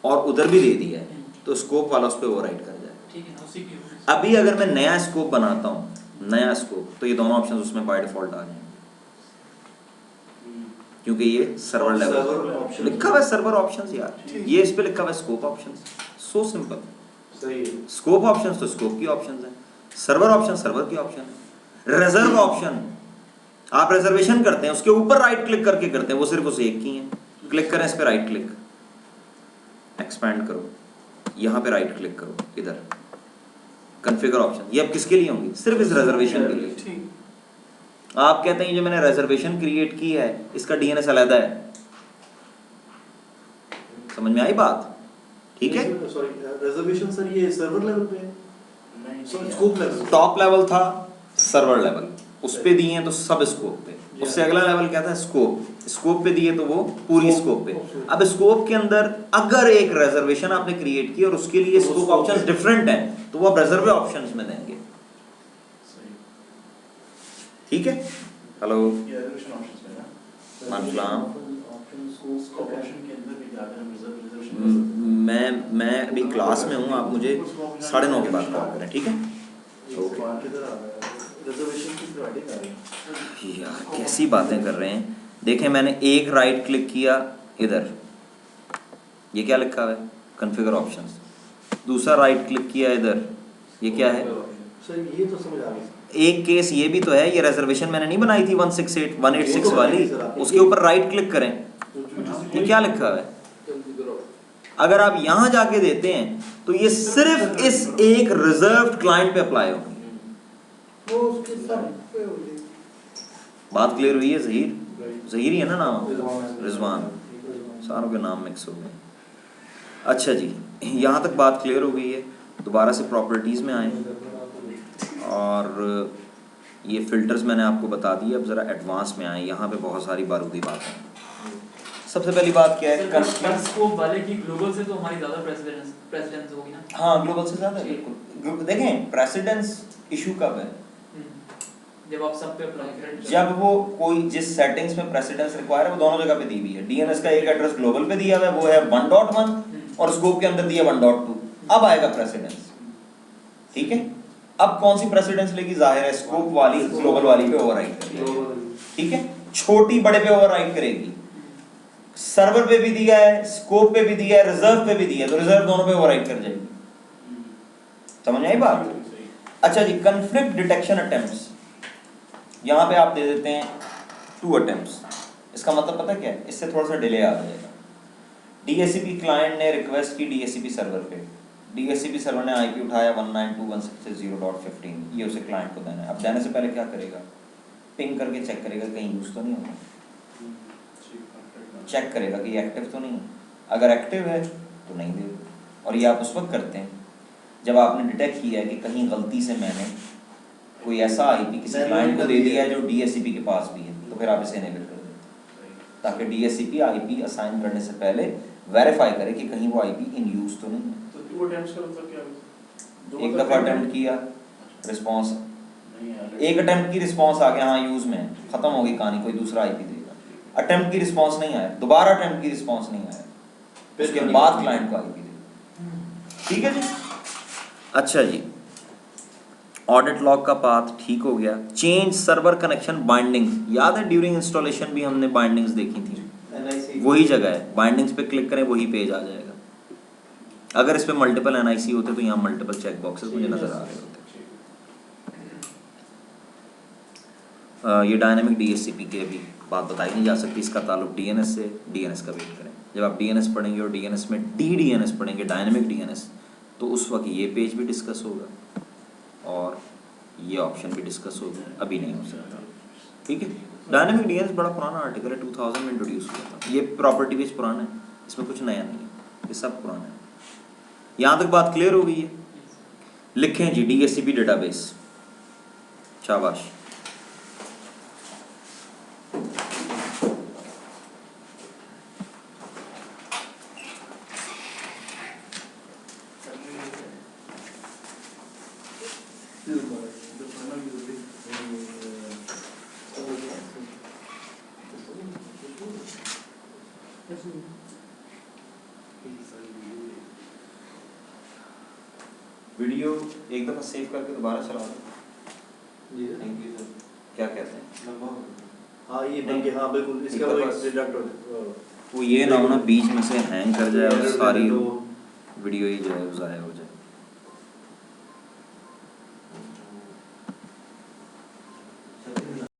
और उधर भी दे दिया है, तो स्कोप वाला उस पर ओवरराइड कर जाए। ठीक है ना, उसी की होगी। अभी अगर मैं नया स्कोप बनाता हूँ, नया स्कोप, तो ये दोनों ऑप्शन उसमें बाय डिफॉल्ट आ जाएंगे, क्योंकि ये सर्वर लेवल लिखा हुआ है, सर्वर ऑप्शंस यार, ये इस पे लिखा हुआ है स्कोप ऑप्शंस, सो सिंपल। सही है। स्कोप ऑप्शंस तो स्कोप की ऑप्शंस हैं, सर्वर ऑप्शन सर्वर की ऑप्शन है। रिजर्व ऑप्शन, आप रिजर्वेशन करते हैं, उसके ऊपर राइट क्लिक करके करते हैं, वो सिर्फ उस एक की है। क्लिक करें इस पे, राइट क्लिक, एक्सपैंड करो, यहाँ पे राइट क्लिक करो, इधर कॉन्फ़िगर ऑप्शन, ये अब किसके लिए होंगी? सिर्फ इस रिजर्वेशन के लिए। ठीक, आप कहते हैं जो मैंने रिजर्वेशन क्रिएट की है, इसका DNS अलग है, समझ में आई बात? ठीक है। सॉरी, रिजर्वेशन सर ये सर्वर लेवल पे है, स्कोप लेवल, टॉप लेवल था सर्वर लेवल, उस पे दिए हैं तो सब स्कोप पे, उससे अगला लेवल क्या था? स्कोप, स्कोप पे दिए तो वो पूरी स्कोप पे। अब स्कोप के अंदर अगर एक रिजर्वेशन आपने क्रिएट की और उसके लिए स्कोप ऑप्शंस डिफरेंट हैं, तो वो आप रिजर्व ऑप्शंस में देंगे, ठीक है। हेलो मानसलाम, मैं अभी क्लास में हूँ, आप मुझे 9:30 के बाद कॉल करें, ठीक है। रिजर्वेशन की प्रोवाइडिंग आ रही है यार कैसी बातें कर रहे हैं। देखें, मैंने एक राइट क्लिक किया इधर, ये क्या लिखा हुआ है? Configure options. दूसरा राइट क्लिक किया इधर, ये क्या है? सर, ये तो समझ आ गई। एक केस ये भी तो है, ये रिजर्वेशन मैंने नहीं बनाई थी 186 वाली, उसके ऊपर राइट क्लिक करें, ये क्या लिखा हुआ है? अगर आप यहाँ जाके देते हैं तो ये सिर्फ इस एक रिजर्व्ड क्लाइंट पे अप्लाई होगी। वो उसके सब पे हो जाएगी। बात क्लियर हुई है? जहीर ही है ना नाम? रिजवान, सारों के नाम मिक्स हो गए। अच्छा जी, यहाँ तक बात क्लियर हो गई है। दोबारा से प्रॉपर्टीज़ में आए और ये फ़िल्टर्स मैंने आपको बता दिए। अब ज़रा एडवांस में आए, यहाँ पे बहुत सारी बारूदी बातें हैं। सबसे पहली बात क्या है? पर स्कोप वाले की ग्लोबल से तो हमारी ज़्यादा प्रेसिडेंस होगी ना? हाँ, ग्लोबल से ज़्यादा है, बिल्कुल। देखें, प्रेसिडेंस इशू कब है? जब आप सब पे अप्लाई करें, जब वो कोई जिस सेटिंग्स में प्रेसिडेंस रिक्वायर है वो दोनों जगह पे दी हुई है। DNS का एक एड्रेस ग्लोबल पे दिया हुआ है, वो है 1.1 और स्कोप के अंदर दिया 1.2। अब आएगा प्रेसिडेंस, ठीक है। अब कौन सी प्रेसिडेंस लेगी? जाहिर है स्कोप वाली ग्लोबल वाली पे ओवरराइड करेगी, ठीक है। छोटी बड़े पे ओवरराइड करेगी, सर्वर पे भी दिया है, स्कोप पे भी दिया है, रिजर्व पे भी दिया है, तो रिजर्व दोनों पे ओवरराइड कर जाएगी। समझ आई बात? अच्छा जी, कॉन्फ्लिक्ट डिटेक्शन अटेम्प्ट्स, यहाँ पे आप दे देते हैं 2 अटेम्प्ट्स। इसका मतलब पता क्या है, इससे थोड़ा सा डिले आ जाएगा। DHCP क्लाइंट ने रिक्वेस्ट की DHCP सर्वर पे, DHCP सर्वर ने IP उठाया 192.168.0.15, ये उसे क्लाइंट को देना है। अब देने से पहले क्या करेगा, पिंग करके चेक करेगा कहीं यूज़ तो नहीं होगा, चेक करेगा कि एक्टिव तो नहीं है, अगर एक्टिव है तो नहीं देगा। और ये आप उस वक्त करते हैं जब आपने डिटेक्ट किया है कि कहीं गलती से मैंने कोई ऐसा IP किसी क्लाइंट को दे दिया है जो DHCP के पास भी है, तो फिर आप इसे इनेबल कर देते हैं ताकि DHCP IP असाइन करने से पहले वेरीफाई करे कि कहीं वो IP इन यूज तो नहीं है। तो 2 अटेम्प्ट्स का मतलब क्या है? एक दफ़ा अटेम्प्ट किया, रिस्पॉन्स नहीं आया। एक अटेम्प्ट की रिस्पॉन्स आ गया, हाँ यूज में है, खत्म हो गई कहानी, कोई दूसरा IP देगा। अटेम्प्ट की रिस्पॉन्स नहीं आया, दोबारा अटेम्प्ट की रिस्पॉन्स नहीं आया, उसके बाद क्लाइंट को IP देगा। ठीक है जी। अच्छा जी, ऑडिट लॉग का पाथ ठीक हो गया। चेंज सर्वर कनेक्शन बाइंडिंग्स, याद है ड्यूरिंग इंस्टॉलेशन भी हमने बाइंडिंग्स देखी थी, वही जगह है, बाइंडिंग्स पे क्लिक करें वही पेज आ जाएगा। अगर इस पे मल्टीपल NIC होते तो यहाँ मल्टीपल चेक बॉक्सेस मुझे नजर आ रहे होते। ये डायनामिक DHCP की अभी बात बताई नहीं जा सकती, इसका ताल्लुक DNS से, DNS का वेट करें। जब आप DNS पढ़ेंगे और DNS में DDNS पढ़ेंगे, डायनामिक DNS, तो उस वक्त ये पेज भी डिस्कस होगा और ये ऑप्शन भी डिस्कस होगा, अभी नहीं हो सकता। ठीक है, डायनामिक DNS बड़ा पुराना आर्टिकल है, 2000 में इंट्रोड्यूस हुआ था। ये प्रॉपर्टी पेज पुराना है, इसमें कुछ नया नहीं है, ये सब पुराना है। यहाँ तक बात क्लियर हो गई है? लिखें जी DHCP डेटाबेस, शाबाश। वीडियो एक दफ़ा सेव करके दोबारा चला दो। जी थैंक यू सर। क्या कहते हैं? हाँ ये बन के, हाँ बिल्कुल, इसका वो एक डिडक्ट वो ये ना हो ना बीच में से हैंग कर जाए और सारी तो वीडियो ही जो है ज़ाया हो जाए।